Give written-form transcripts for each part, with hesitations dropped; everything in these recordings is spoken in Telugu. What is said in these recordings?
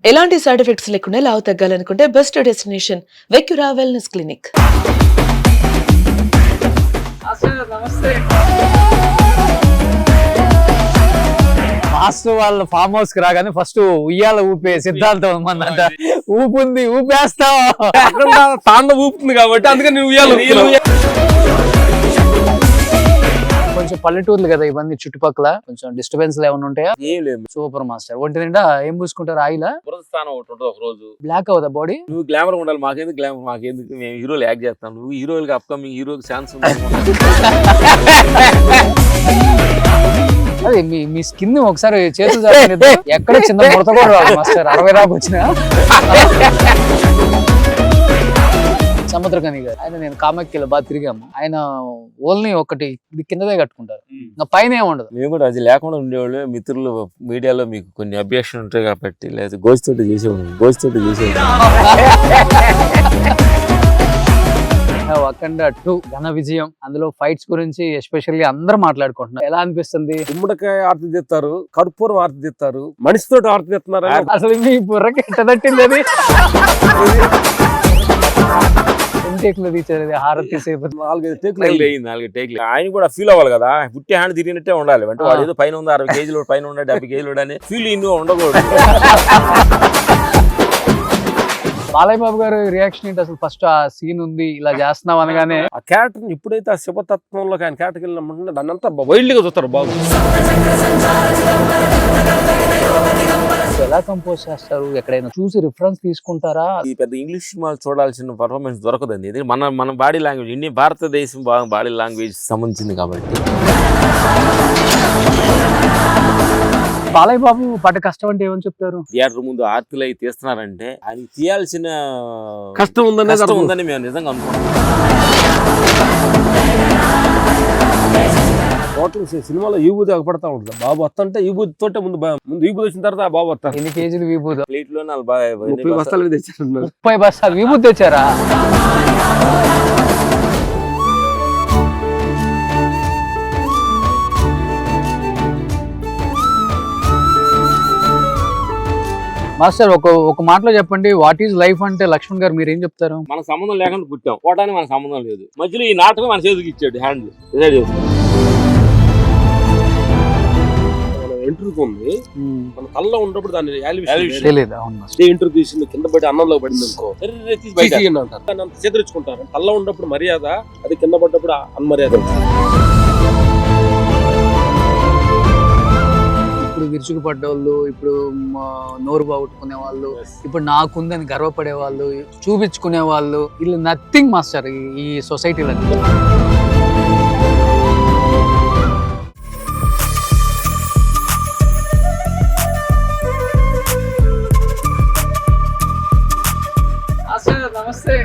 ఎలాంటి సైడ్ ఎఫెక్ట్స్ లేకుండా లావు తగ్గాలనుకుంటే best destination Vecura wellness clinic. Master వాళ్ళ ఫామ్ హౌస్ కి రాగానే ఫస్ట్ ఉయ్యాల ఊపే సిద్ధాంతం ఉందంట. ఊపుంది ఊపేస్తాం తాండ ఊపుతుంది కాబట్టి అందుకని నేను ఉయ్యాలి. కొంచెం పల్లెటూర్లు కదా ఇవన్నీ, చుట్టుపక్కల కొంచెం డిస్టర్బెన్స్ ఏమైనా ఉంటాయా? ఏం లేదు. Super master. ఒంటి నిండా ఏం పూసుకుంటారు? ఆయిల్ స్థానం ఒకటి ఉంటుంది ఒక రోజు. బ్లాక్ అవుదా బాడీ? నువ్వు గ్లామర్ ఉండాలి, మాకేందుకు గ్లామర్, మాకేందుకు, మేము హీరోలు యాక్ట్ చేస్తాం. నువ్వు హీరోలకి అప్కమింగ్ హీరోకి ఛాన్స్ ఉంది. అదే మీ స్కిన్ ఒకసారి చేతులు జారిపోయింది, ఎక్కడ చిన్న ముడత కూడా రాదు మాస్టర్. 60 దాకా వచ్చిన సముద్రకని గారు ఆయన, నేను కామాఖ్యలో బాగా తిరిగాము. ఆయన ఓన్లీ ఒకటి ఇది కిందదే కట్టుకుంటారు, ఇంకా పైన ఏమి ఉండదు. మేము కూడా అది లేకుండా ఉండేవాళ్ళు. మిత్రులు మీడియాలో మీకు కొన్ని అబ్జెక్షన్ ఉంటాయి కాబట్టి, లేదా గోచితోటి చేసేవాళ్ళు. అఖండ 2 ఘన విజయం. అందులో ఫైట్స్ గురించి ఎస్పెషల్లీ అందరూ మాట్లాడుకుంటున్నారు. ఎలా అనిపిస్తుంది? గుమ్మడికాయ ఆర్తి తెస్తారు, కర్పూరం ఆర్తి తెస్తారు, మనిషితోటి ఆర్తి తెస్తున్నారు. అసలు మీ బుర్రకి ఎట్ట తట్టింది అది? హారతి 4 టేక్లు. ఆయన కూడా ఫీల్ అవ్వాలి కదా, పుట్టి హ్యాండ్ తిరిగినట్టే ఉండాలి. అంటే వాడు ఏదో పైన ఉంది 60 కేజీలు, పైన ఉండే 70 కేజీలు అని ఫీల్ ఇన్ను ఉండకూడదు. బాలయ్య బాబు గారు రియాక్షన్ ఏంటి అసలు? ఫస్ట్ ఆ సీన్ ఉంది ఇలా చేస్తున్నాం అనగానే, ఆ క్యారెక్టర్ ఎప్పుడైతే ఆ శివతత్వంలోకి ఆయన క్యారెక్టర్కి వెళ్ళినప్పుడు దాన్ని అంతా వైల్డ్ గా చూస్తారు బాబు. ఎలా కంపోజ్ చేస్తారు? ఎక్కడైనా చూసి రిఫరెన్స్ తీసుకుంటారా? ఈ పెద్ద ఇంగ్లీష్ సినిమాలు చూడాల్సిన పర్ఫార్మెన్స్ దొరకదండి. ఇది మన బాడీ లాంగ్వేజ్, ఇండియన్ భారతదేశం బాడీ లాంగ్వేజ్ సంబంధించింది కాబట్టి. బాలయ్య బాబు పడ్డ కష్టం అంటే ఏమని చెప్తారు? థియేటర్ ముందు ఆర్తిలు అయి తీస్తున్నారంటే ఆయన తీయాల్సిన కష్టం ఉందని మేము నిజంగా అనుకుంటున్నాం. టోటల్ సినిమాలో ఈబూది పడతా ఉంటుంది. బాబు వస్తుంటే ఈబూది తోటే ముందు ఈబూది వచ్చిన తర్వాత బాబు వస్తారు. ఎన్ని కేజీలు విభూతి? ప్లేట్ లో 30 బస్తాలు తెచ్చారు. 30 బస్తాలు విభూతి తెచ్చారా? మాస్టర్ ఒక మాటలో చెప్పండి, వాట్ ఈజ్ లైఫ్ అంటే లక్ష్మణ్ గారు మీరు ఏం చెప్తారు? మన సంబంధం లేకుండా పుట్టాం, పోవడానికి మన సంబంధం లేదు. మధ్యలో ఈ నాటకం మన చేతికి ఇచ్చాడు హ్యాండ్. ఇంటర్వ్యూ ఉంది, మన తల్లో ఉన్నప్పుడు దాన్ని ఇంటర్వ్యూ తీసింది కింద పడి అన్నంలో పడింది అనుకో చేదరించుకుంటారు. తల్లో ఉన్నప్పుడు మర్యాద, అది కింద పడ్డప్పుడు అన్మర్యాద. ఇప్పుడు విరుచుకుపడ్డోళ్ళు, ఇప్పుడు నోరు బాగొట్టుకునే వాళ్ళు, ఇప్పుడు నాకుందని గర్వపడే వాళ్ళు, చూపించుకునే వాళ్ళు, వీళ్ళు నథింగ్ మాస్టర్ ఈ సొసైటీలో. నమస్తే.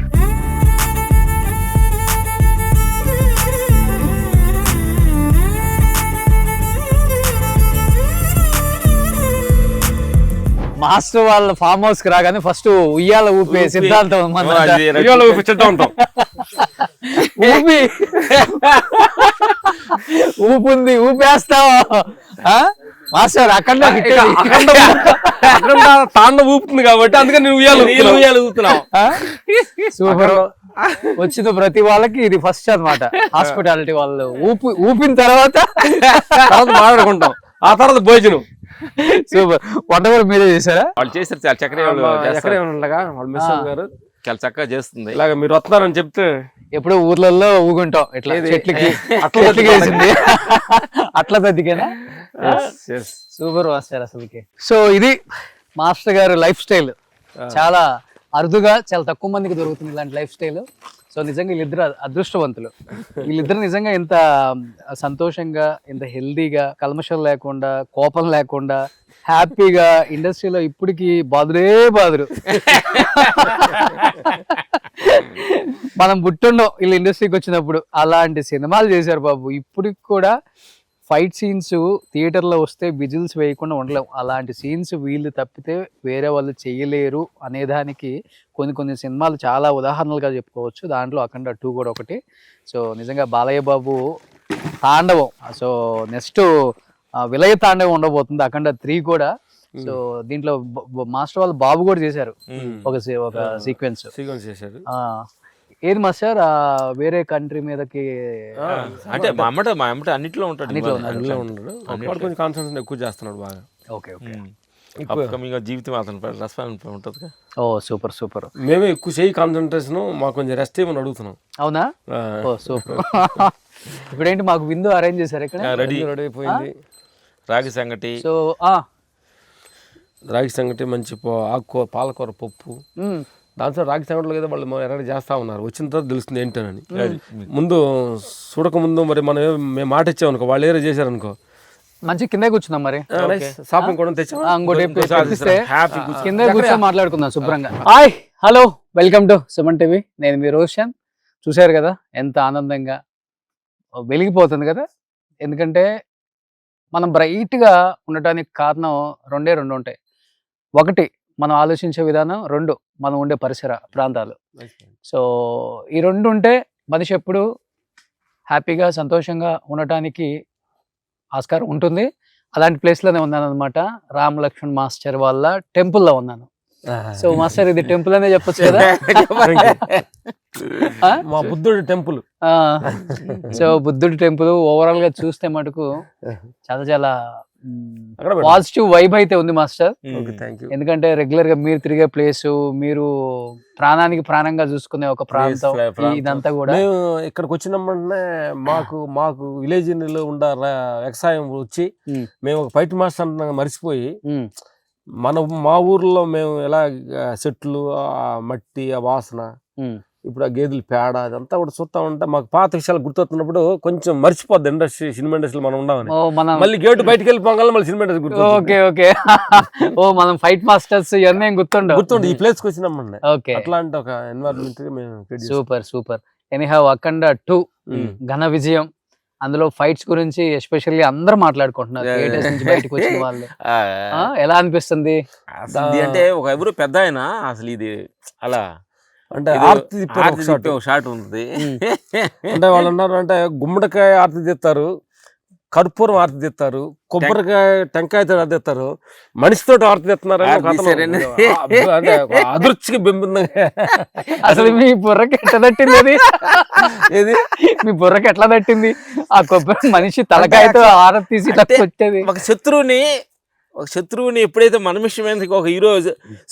మాస్టర్ వాళ్ళ ఫామ్ హౌస్ కి రాగానే ఫస్ట్ ఉయ్యాల ఊపే సిద్ధాంతం ఊపుంది ఊపేస్తాం మాస్టర్. అక్కడ తాండ ఊపుతుంది కాబట్టి అందుకని నేను ఉయ్యాలి ఊపుతున్నావు. సూపర్. వచ్చిన ప్రతి వాళ్ళకి ఇది ఫస్ట్ అన్నమాట. హాస్పిటాలిటీ వాళ్ళు ఊపిన తర్వాత మాట్లాడుకుంటాం, ఆ తర్వాత భోజనం. సూపర్. వంట కూడా మీరే చేశారా? వాళ్ళు చేశారు, చాలా చక్కగా వాళ్ళు మిస్ గారు చాలా చక్కగా చేస్తుంది. ఇలాగ మీరు వస్తున్నారని చెప్తే ఎప్పుడు ఊర్లలో ఊగుంటాం ఇట్లా చెట్లకి వేసింది అట్లా తద్దికేనా? సూపర్ మాస్టర్ అసలుకి. సో ఇది మాస్టర్ గారు లైఫ్ స్టైల్. చాలా అరుదుగా, చాలా తక్కువ మందికి దొరుకుతుంది ఇలాంటి లైఫ్ స్టైల్. సో నిజంగా వీళ్ళిద్దరు అదృష్టవంతులు. వీళ్ళిద్దరు నిజంగా ఎంత సంతోషంగా, ఎంత హెల్దీగా, కల్మషం లేకుండా, కోపం లేకుండా, హ్యాపీగా ఇండస్ట్రీలో ఇప్పటికి బాదురు. మనం పుట్టుండం వీళ్ళు ఇండస్ట్రీకి వచ్చినప్పుడు. అలాంటి సినిమాలు చేశారు బాబు. ఇప్పటికి కూడా ఫైట్ సీన్స్ థియేటర్లో వస్తే విజిల్స్ వేయకుండా ఉండలేము. అలాంటి సీన్స్ వీళ్ళు తప్పితే వేరే వాళ్ళు చేయలేరు అనేదానికి కొన్ని సినిమాలు చాలా ఉదాహరణలుగా చెప్పుకోవచ్చు. దాంట్లో అఖండ 2 కూడా ఒకటి. సో నిజంగా బాలయ్య బాబు తాండవం. సో నెక్స్ట్ విలయ తాండవం ఉండబోతుంది. అఖండ 3 కూడా సో దీంట్లో మాస్టర్ వాళ్ళు బాబు కూడా చేశారు ఒక సీక్వెన్స్. చేశారు. ఏది మాస్టర్ వేరే కంట్రీ మీదకి అంటే మా అమ్మట అన్నిట్లో ఉంటాడు. కొంచెం కాన్సన్ట్రేషన్ ఎక్కువ చేస్తున్నాడు బాగా. ఓకే అప్కమింగ్ జీవితం అతను రెస్పాన్స్ ఉంటుంది. ఓ సూపర్ సూపర్. మేమే ఎక్కువ చేయి కాన్సన్ట్రేషన్, మాకు కొంచెం రెస్ట్ ఏమని అడుగుతున్నాం. అవునా? ఓ సూపర్. ఇప్పుడేంటి మాకు విందు అరేంజ్ చేశారు ఇక్కడ, రెడీ అయిపోయింది. రాగి సంగటి. సో రాగి సంగటి, మంచి ఆకుకూర, పాలకూర పప్పు. దాంట్లో రాగి సంగటిలో కదా వాళ్ళు ఎక్కడ చేస్తా ఉన్నారు, వచ్చిన తర్వాత తెలుస్తుంది ఏంటని. ముందు చూడక ముందు మరి మేము మాట ఇచ్చామనుకో, వాళ్ళు ఏదో చేశారనుకో మంచి కింద కూర్చున్నాం. మరి షాపింగ్ కూడా తెచ్చాం, కింద కూర్చొని మాట్లాడుకుందాం శుభ్రంగా. Hi, hello, welcome to Suman TV. నేను మీ రోషన్. చూశారు కదా ఎంత ఆనందంగా వెలిగిపోతుంది కదా. ఎందుకంటే మనం బ్రైట్గా ఉండటానికి కారణం రెండు ఉంటాయి. ఒకటి మనం ఆలోచించే విధానం, రెండు మనం ఉండే పరిసర ప్రాంతాలు. సో ఈ రెండు ఉంటే మనిషి ఎప్పుడు హ్యాపీగా సంతోషంగా ఉండటానికి ఆస్కారం ఉంటుంది. అలాంటి ప్లేస్లోనే ఉన్నాను అనమాట. రామ్ లక్ష్మణ్ మాస్టర్ వాళ్ళ టెంపుల్లో ఉన్నాను. సో మాస్టర్ ఇది టెంపుల్ అనే చెప్పొచ్చు కదా. మా బుద్ధుడి టెంపుల్. సో బుద్ధుడి టెంపుల్ ఓవరాల్ గా చూస్తే మటుకు చాలా చాలా పాజిటివ్ వైబ్ అయితే ఉంది మాస్టర్. ఎందుకంటే రెగ్యులర్ గా మీరు తిరిగే ప్లేస్, మీరు ప్రాణానికి ప్రాణంగా చూసుకునే ఒక ప్రాంతం ఇదంతా కూడా. మేము ఇక్కడికి వచ్చినామంటే మాకు విలేజ్ లో ఉండ వ్యవసాయం వచ్చి మేము ఒక ఫైట్ మాస్టర్ మర్చిపోయి మా ఊర్లో మేము ఎలా చెట్లు, ఆ మట్టి, ఆ వాసన, ఇప్పుడు ఆ గేదెల పేడ అదంతా కూడా చూస్తా ఉంటే మాకు పాత విషయాలు గుర్తొస్తున్నప్పుడు కొంచెం మర్చిపోద్ది ఇండస్ట్రీ, సినిమా ఇండస్ట్రీలో మనం ఉన్నామని. మళ్ళీ గేటు బయటకు వెళ్ళిపోగలం, మళ్ళీ సినిమా ఇండస్ట్రీ గుర్తు. ఓకే మనం ఫైట్ మాస్టర్స్ ఇవన్నీ గుర్తుండే ఈ ప్లేస్ కి వచ్చినామండి. ఓకే, అట్లాంటి ఒక ఎన్వైరన్మెంట్. సూపర్. ఎనీహౌ అఖండ 2 ఘన విజయం. అందులో ఫైట్స్ గురించి ఎస్పెషల్లీ అందరూ మాట్లాడుకుంటున్నారు థియేటర్స్ నుంచి బయటకు వచ్చిన వాళ్ళు. ఎలా అనిపిస్తుంది? అంటే ఒక ఎవరు పెద్ద ఆయన అసలు ఇది అలా అంటే షాట్ ఉంది. అంటే వాళ్ళు అన్నారు అంటే గుమ్మడికాయ ఆర్తి తీస్తారు, కర్పూరం ఆర్తి తీస్తారు, కొబ్బరికాయ టెంకాయతో ఆర్తి తీస్తారు, మనిషితో ఆర్తి తీస్తున్నారు. అంటే అదృష్టికి బింబంగా. అసలు మీ బుర్రకి ఎట్లా తట్టింది అది? ఏది మీ బుర్రకి ఎట్లా తట్టింది? ఆ కొబ్బరి మనిషి తలకాయతో ఆరతి తీసి వచ్చేది. ఒక శత్రువుని ఎప్పుడైతే మన విషయం మీదకి ఒక హీరో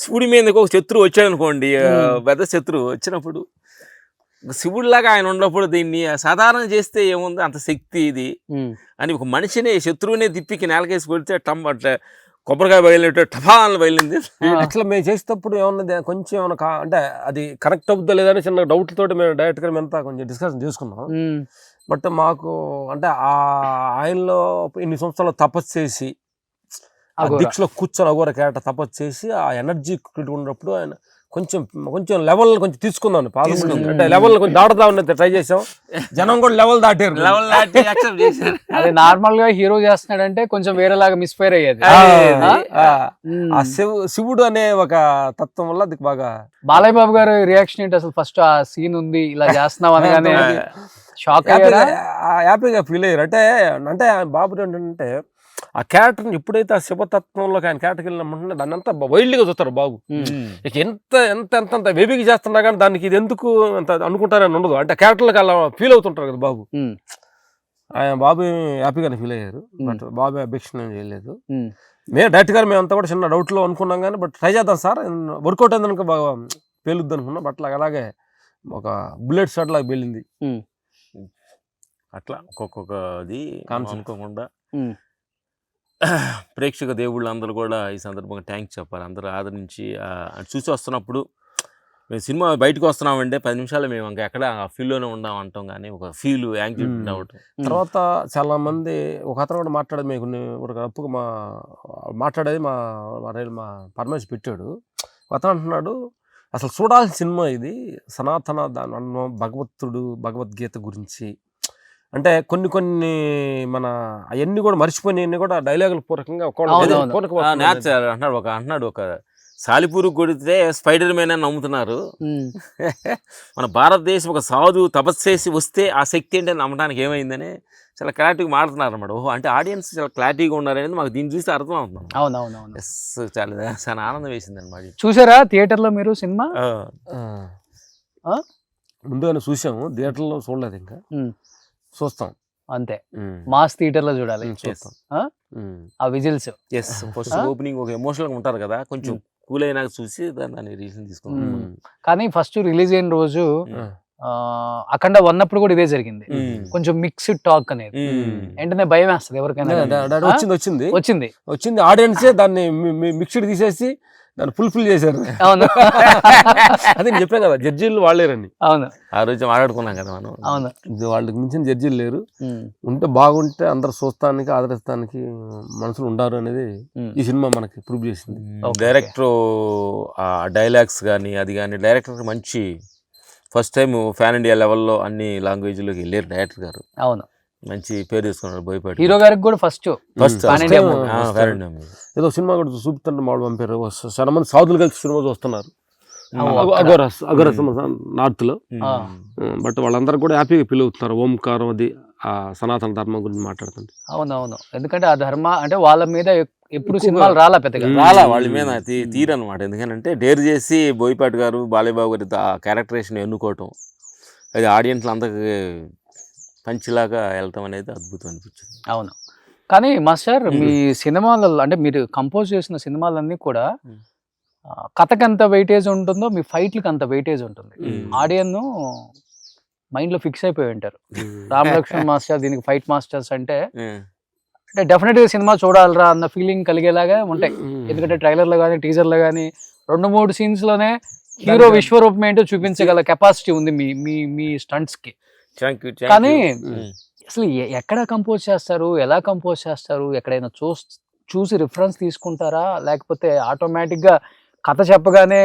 శివుడి మీదకి ఒక శత్రువు వచ్చాడు అనుకోండి, పెద్ద శత్రువు వచ్చినప్పుడు శివుడిలాగా ఆయన ఉన్నప్పుడు దీన్ని సాధారణ చేస్తే ఏముంది అంత శక్తి ఇది అని ఒక మనిషిని శత్రువునే తిప్పికి నేలకేసి కొడితే అట్లా కొబ్బరికాయ బయలుదేరి టపాలను బయలుంది. యాక్చువల్గా మేము చేసేటప్పుడు ఏమన్నది కొంచెం ఏమన్నా అంటే అది కరెక్ట్ అవుతుందో లేదని చిన్న డౌట్ తోటి మేము డైరెక్ట్గా మేమంతా కొంచెం డిస్కషన్ చేసుకున్నాం. బట్ మాకు అంటే ఆయనలో ఇన్ని సంవత్సరాలు తపస్సు చేసి దీక్షలో కూర్చొని అఘోర క్యారెక్టర్ తపస్సు చేసి ఆ ఎనర్జీ ఉన్నప్పుడు ఆయన కొంచెం లెవెల్ కొంచెం తీసుకుందాం, అంటే లెవెల్ కొంచెం దాటుదా ఉన్నది ట్రై చేసాం. జనం కూడా లెవెల్ దాటారు. అది నార్మల్ గా హీరో చేస్తున్నాడంటే కొంచెం వేరేలాగా మిస్ఫైర్ అయ్యేది. ఆ శివుడు అనే ఒక తత్వం వల్ల అది బాగా. బాలయ్య బాబు గారు రియాక్షన్ ఏంటి అసలు? ఫస్ట్ ఆ సీన్ ఉంది ఇలా చేస్తున్నాం అనగానే షాక్ హ్యాపీగా ఫీల్ అయ్యారు. అంటే బాబు ఏంటంటే ఆ క్యారెక్టర్ని ఎప్పుడైతే ఆ శివతత్వంలోకి ఆయన క్యారెక్టర్కి వెళ్ళినప్పుడు దాన్ని అంతా వైల్డ్గా చూస్తారు బాబు. ఇక ఎంత వేబీగా చేస్తున్నా కానీ దానికి ఇది ఎందుకు అంత అనుకుంటారని ఉండదు. అంటే క్యారెక్టర్లకు అలా ఫీల్ అవుతుంటారు కదా బాబు. ఆయన బాబు హ్యాపీగానే ఫీల్ అయ్యారు. బట్ బాబు అబ్జెక్షన్ ఏం చేయలేదు. మేము డైరెక్ట్ గారు మేమంతా కూడా చిన్న డౌట్లో అనుకున్నాం కానీ బట్ ట్రై చేద్దాం సార్, వర్కౌట్ అయింది అనుకో బాగా పేలుద్ది అనుకున్నాం. బట్ అలాగే ఒక బుల్లెట్ షాట్ లాగా పేలింది. అట్లా ఒక్కొక్కది అనుకోకుండా ప్రేక్షక దేవుళ్ళు అందరూ కూడా ఈ సందర్భంగా థ్యాంక్స్ చెప్పాలి. అందరూ ఆదరించి చూసి వస్తున్నప్పుడు మేము సినిమా బయటకు వస్తున్నామంటే 10 నిమిషాలు మేము ఇంకా ఎక్కడ ఆ ఫీల్డ్లోనే ఉండాం అంటాం, కానీ ఒక ఫీల్ యాంగ్జైటీ అవటం. తర్వాత చాలా మంది ఒక అతను కూడా మాట్లాడేది మీకు అప్పుగా మాట్లాడేది మా పరమేశ్వర్ పెట్టాడు. అతను అంటున్నాడు అసలు చూడాల్సిన సినిమా ఇది, సనాతన భగవద్గీత గురించి. అంటే కొన్ని మన అవన్నీ కూడా మర్చిపోయినవన్నీ కూడా డైలాగుల పూర్వకంగా అంటున్నాడు. ఒక సాలిపూరు కొడితే స్పైడర్ మ్యాన్ అని నమ్ముతున్నారు. మన భారతదేశం ఒక సాధు తపస్సు చేసి వస్తే ఆ శక్తి ఏంటని నమ్మడానికి ఏమైందని చాలా క్లారిటీగా మాడుతున్నారు అనమాట. ఓహో, అంటే ఆడియన్స్ చాలా క్లారిటీగా ఉన్నారనేది మాకు దీన్ని చూస్తే అర్థం అవుతుంది. అవునవునవును. ఎస్, చాలా ఆనందం వేసింది అనమాట. చూసారా థియేటర్ లో మీరు సినిమా? ముందుగానే చూసాము, థియేటర్లో చూడలేదు, ఇంకా చూస్తాం అంతే. మాస్ థియేటర్ లో చూడాలి. చూస్తాం. ఆ విజిల్స్. ఎస్, ఫస్ట్ ఓపెనింగ్ ఒక ఎమోషనల్ గా ఉంటారు కదా, కొంచెం కూల్ అయినాక చూసి దాన్ని రీజన్ తీసుకున్నాం. కానీ ఫస్ట్ రిలీజ్ అయిన రోజు అఖండ ఉన్నప్పుడు కూడా ఇదే జరిగింది. కొంచెం మిక్స్డ్ టాక్ అనేది వెంటనే భయం వేస్తుంది ఎవరికైనా. వచ్చింది ఆడియన్సే దాన్ని మిక్స్డ్ తీసేసి దాన్ని ఫుల్ఫిల్ చేశారు. అవును, అదే నేను చెప్పాను కదా, జడ్జీలు వాళ్ళేరని. అవును, ఆ రోజు మాట్లాడుకున్నాం కదా మనం. అవును, వాళ్ళకి మించిన జడ్జీలు లేరు. ఉంటే బాగుంటే అందరు చూస్తానికి ఆదరిస్తానికి మనుషులు ఉండారు అనేది ఈ సినిమా మనకి ప్రూవ్ చేసింది. డైరెక్టర్ ఆ డైలాగ్స్ కానీ అది కానీ, డైరెక్టర్ మంచి ఫస్ట్ టైం ఫ్యాన్ ఇండియా లెవెల్లో అన్ని లాంగ్వేజ్లోకి వెళ్ళారు డైరెక్టర్ గారు. అవును, మంచి పేరు తీసుకున్నారు. బోయపాటి హీరో గారికి కూడా ఫస్ట్ ఏదో సినిమా కూడా చూపుతుంటే మామూలు పంపారు. చాలా మంది సాధులు కలిసి సినిమా చూస్తున్నారు అగరస్ నార్త్ లో. బట్ వాళ్ళందరూ కూడా హ్యాపీగా ఫీల్ అవుతున్నారు. ఓంకారం అది ఆ సనాతన ధర్మం గురించి మాట్లాడుతుంది. అవునవును, ఎందుకంటే ఆ ధర్మ అంటే వాళ్ళ మీద ఎప్పుడు సినిమాలు రాలా, పెద్దగా రాలా వాళ్ళ మీద తీరనమాట. ఎందుకంటే డేర్ చేసి బోయపాటి గారు బాలయ్యబాబు గారి ఆ క్యారెక్టరేషన్ ఎన్నుకోవటం, అది ఆడియన్స్లు అందరికి పంచిలాగా వెళ్ళటం అనేది అద్భుతం అనిపించింది. అవును, కానీ మాస్టర్ మీ సినిమాలలో అంటే మీరు కంపోజ్ చేసిన సినిమాలన్నీ కూడా కథకి ఎంత వెయిటేజ్ ఉంటుందో మీ ఫైట్లకి అంత వెయిటేజ్ ఉంటుంది. ఆడియన్ మైండ్ లో ఫిక్స్ అయిపోయి ఉంటారు. రామ్ లక్ష్మణ్ మాస్టర్ దీనికి ఫైట్ మాస్టర్స్ అంటే డెఫినెట్ గా సినిమా చూడాలరా అన్న ఫీలింగ్ కలిగేలాగా ఉంటాయి. ఎందుకంటే ట్రైలర్ లో కానీ టీజర్ లో కానీ 2-3 సీన్స్ లోనే హీరో విశ్వరూపం ఏంటో చూపించగల కెపాసిటీ ఉంది మీ స్టంట్స్ కి. కానీ అసలు ఎక్కడ కంపోజ్ చేస్తారు, ఎలా కంపోజ్ చేస్తారు, ఎక్కడైనా చూసి రిఫరెన్స్ తీసుకుంటారా, లేకపోతే ఆటోమేటిక్ గా కథ చెప్పగానే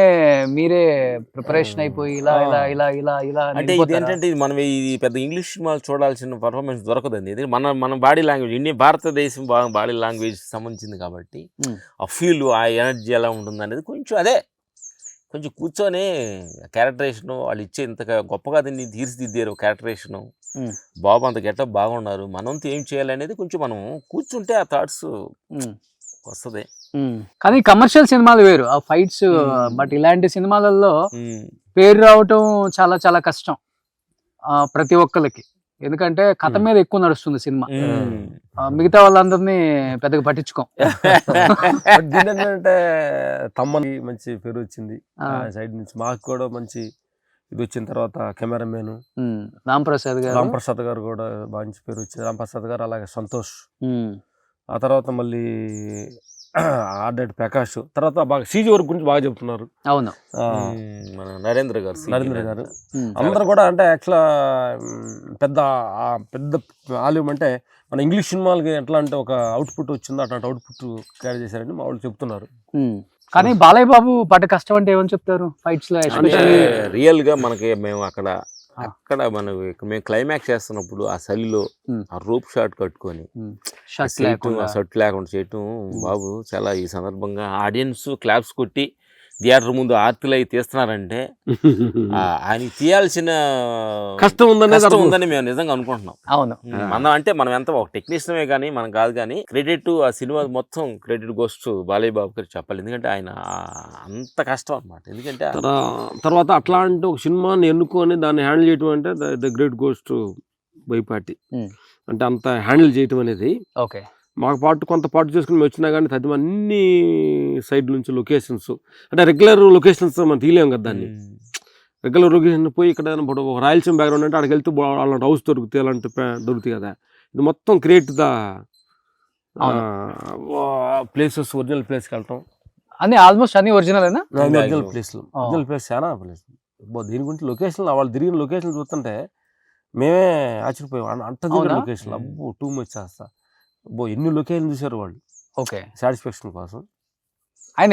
మీరే ప్రిపరేషన్ అయిపోయి ఇలా ఇలా ఇలా ఇలా ఇలా అంటే ఇది ఏంటంటే మనం ఇది పెద్ద ఇంగ్లీష్ సినిమాలు చూడాల్సిన పర్ఫార్మెన్స్ దొరకదండి. ఇది మన బాడీ లాంగ్వేజ్, ఇండియన్ భారతదేశం బాడీ లాంగ్వేజ్ సంబంధించింది కాబట్టి ఆ ఫీల్, ఆ ఎనర్జీ ఎలా ఉంటుంది అనేది కొంచెం కూర్చొని క్యారెక్టరేషను వాళ్ళు ఇచ్చే ఇంతగా గొప్పగా దీన్ని తీర్చిదిద్దారు. క్యారెక్టరేషను బాబు అంత గెటప్ బాగున్నారు, మనంతో ఏం చేయాలి అనేది కొంచెం మనం కూర్చుంటే ఆ థాట్స్ వస్తుంది. కానీ కమర్షియల్ సినిమాలు వేరు, ఆ ఫైట్స్. బట్ ఇలాంటి సినిమాలలో పేరు రావటం చాలా చాలా కష్టం ప్రతి ఒక్కరికి. ఎందుకంటే కథ మీద ఎక్కువ నడుస్తుంది సినిమా, మిగతా వాళ్ళందరినీ పెద్దగా పట్టించుకోం. ఏంటంటే తమ్మకి మంచి పేరు వచ్చింది సైడ్ నుంచి, మాకు కూడా మంచి ఇది వచ్చిన తర్వాత కెమెరామెన్ రామ్ ప్రసాద్ గారు కూడా మంచి పేరు వచ్చింది. రామ్ ప్రసాద్ గారు, అలాగే సంతోష్, ఆ తర్వాత మళ్ళీ ఆర్డెడ్ ప్రకాష్, తర్వాత బాగా సీజీ వర్క్ గురించి బాగా చెప్తున్నారు. అవును, నరేంద్ర గారు అందరూ కూడా. అంటే యాక్చువల్గా పెద్ద ఆల్యూమ్ అంటే మన ఇంగ్లీష్ సినిమాలకి ఎట్లా అంటే ఒక అవుట్పుట్ వచ్చిందో అట్లాంటి అవుట్పుట్ క్యారీ చేశారని మా వాళ్ళు చెప్తున్నారు. కానీ బాలయ్య బాబు పడ్డ కష్టం అంటే ఏమని చెప్తారు ఫైట్స్ లో? రియల్ గా మనకి మేము అక్కడ మేము క్లైమాక్స్ చేస్తున్నప్పుడు ఆ చలిలో ఆ రోప్ షాట్ కట్టుకొని షర్ట్ లేకుండా చేయటం బాబు చాలా. ఈ సందర్భంగా ఆడియన్స్ క్లాప్స్ కొట్టి థియేటర్ ముందు ఆర్తిలు అయి తీస్తున్నారంటే ఆయన తీయాల్సిన కష్టం ఉందని మేము నిజంగా అనుకుంటున్నాం. అవును, మనం ఎంత ఒక టెక్నీషియనే కానీ మనం కాదు, కానీ క్రెడిట్ ఆ సినిమా మొత్తం credit goes to Balayya Babu గారికి చెప్పాలి. ఎందుకంటే ఆయన అంత కష్టం అనమాట. ఎందుకంటే తర్వాత అట్లాంటి ఒక సినిమాని ఎన్నుకొని దాన్ని హ్యాండిల్ చేయటం అంటే the great goes to Boyapati. అంటే అంత హ్యాండిల్ చేయటం అనేది ఓకే. మాకు కొంత పాటు చేసుకుని మేము వచ్చినా కానీ తది అన్ని సైడ్ నుంచి లొకేషన్స్, అంటే రెగ్యులర్ లొకేషన్స్ మనం తీయలేం కదా దాన్ని. రెగ్యులర్ లొకేషన్ పోయి ఇక్కడ ఒక రాయలసీమ బ్యాక్గ్రౌండ్ అంటే అక్కడికి వెళ్తే అలాంటి హౌస్ దొరుకుతాయి, అలాంటి దొరుకుతాయి కదా. ఇది మొత్తం క్రియేట్ ద ప్లేసెస్, ఒరిజినల్ ప్లేస్కి వెళ్ళటం అన్ని ఆల్మోస్ట్ అన్ని ఒరిజినల్ ఒరిజినల్ ప్లేస్ చాలా ప్లేస్. దీని గురించి లొకేషన్ వాళ్ళు తిరిగిన లొకేషన్ చూస్తుంటే మేమే ఆశ్చర్యపోయాం. అంత దిగిన లొకేషన్ అబ్బో టూ మచ్ చేస్తా. ఎన్ని లొకేషన్ చూసారు వాళ్ళు. ఓకే, సాటిస్ఫాక్షన్ కోసం. ఆయన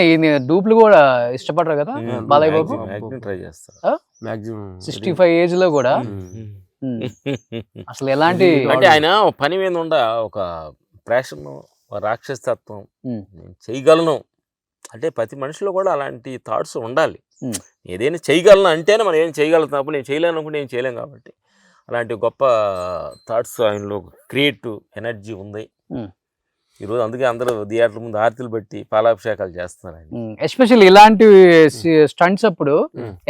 డూప్లు కూడా ఇష్టపడరు కదా బాలయ్య బాబు. ట్రై చేస్తారు మాక్సిమం 65 ఏజ్ లో కూడా. అసలు ఎలాంటి అంటే ఆయన పని మీద ఉండ ఒక ప్యాషన్, రాక్షస తత్వం, చేయగలను అంటే ప్రతి మనిషిలో కూడా అలాంటి థాట్స్ ఉండాలి. ఏదైనా చేయగలను అంటేనే మనం ఏం చేయగలుగుతాం. నేను చేయలేను అనుకుంటే ఏం చేయలేం కాబట్టి అలాంటి గొప్ప థాట్స్ ఆయనలో క్రియేటివ్ ఎనర్జీ ఉంది. ఈరోజు అందుకే అందరూ థియేటర్ ముందు ఆరతులు పెట్టి పాలాభిషేకాలు చేస్తున్నారు. ఎస్పెషల్లీ ఇలాంటి స్టంట్స్ అప్పుడు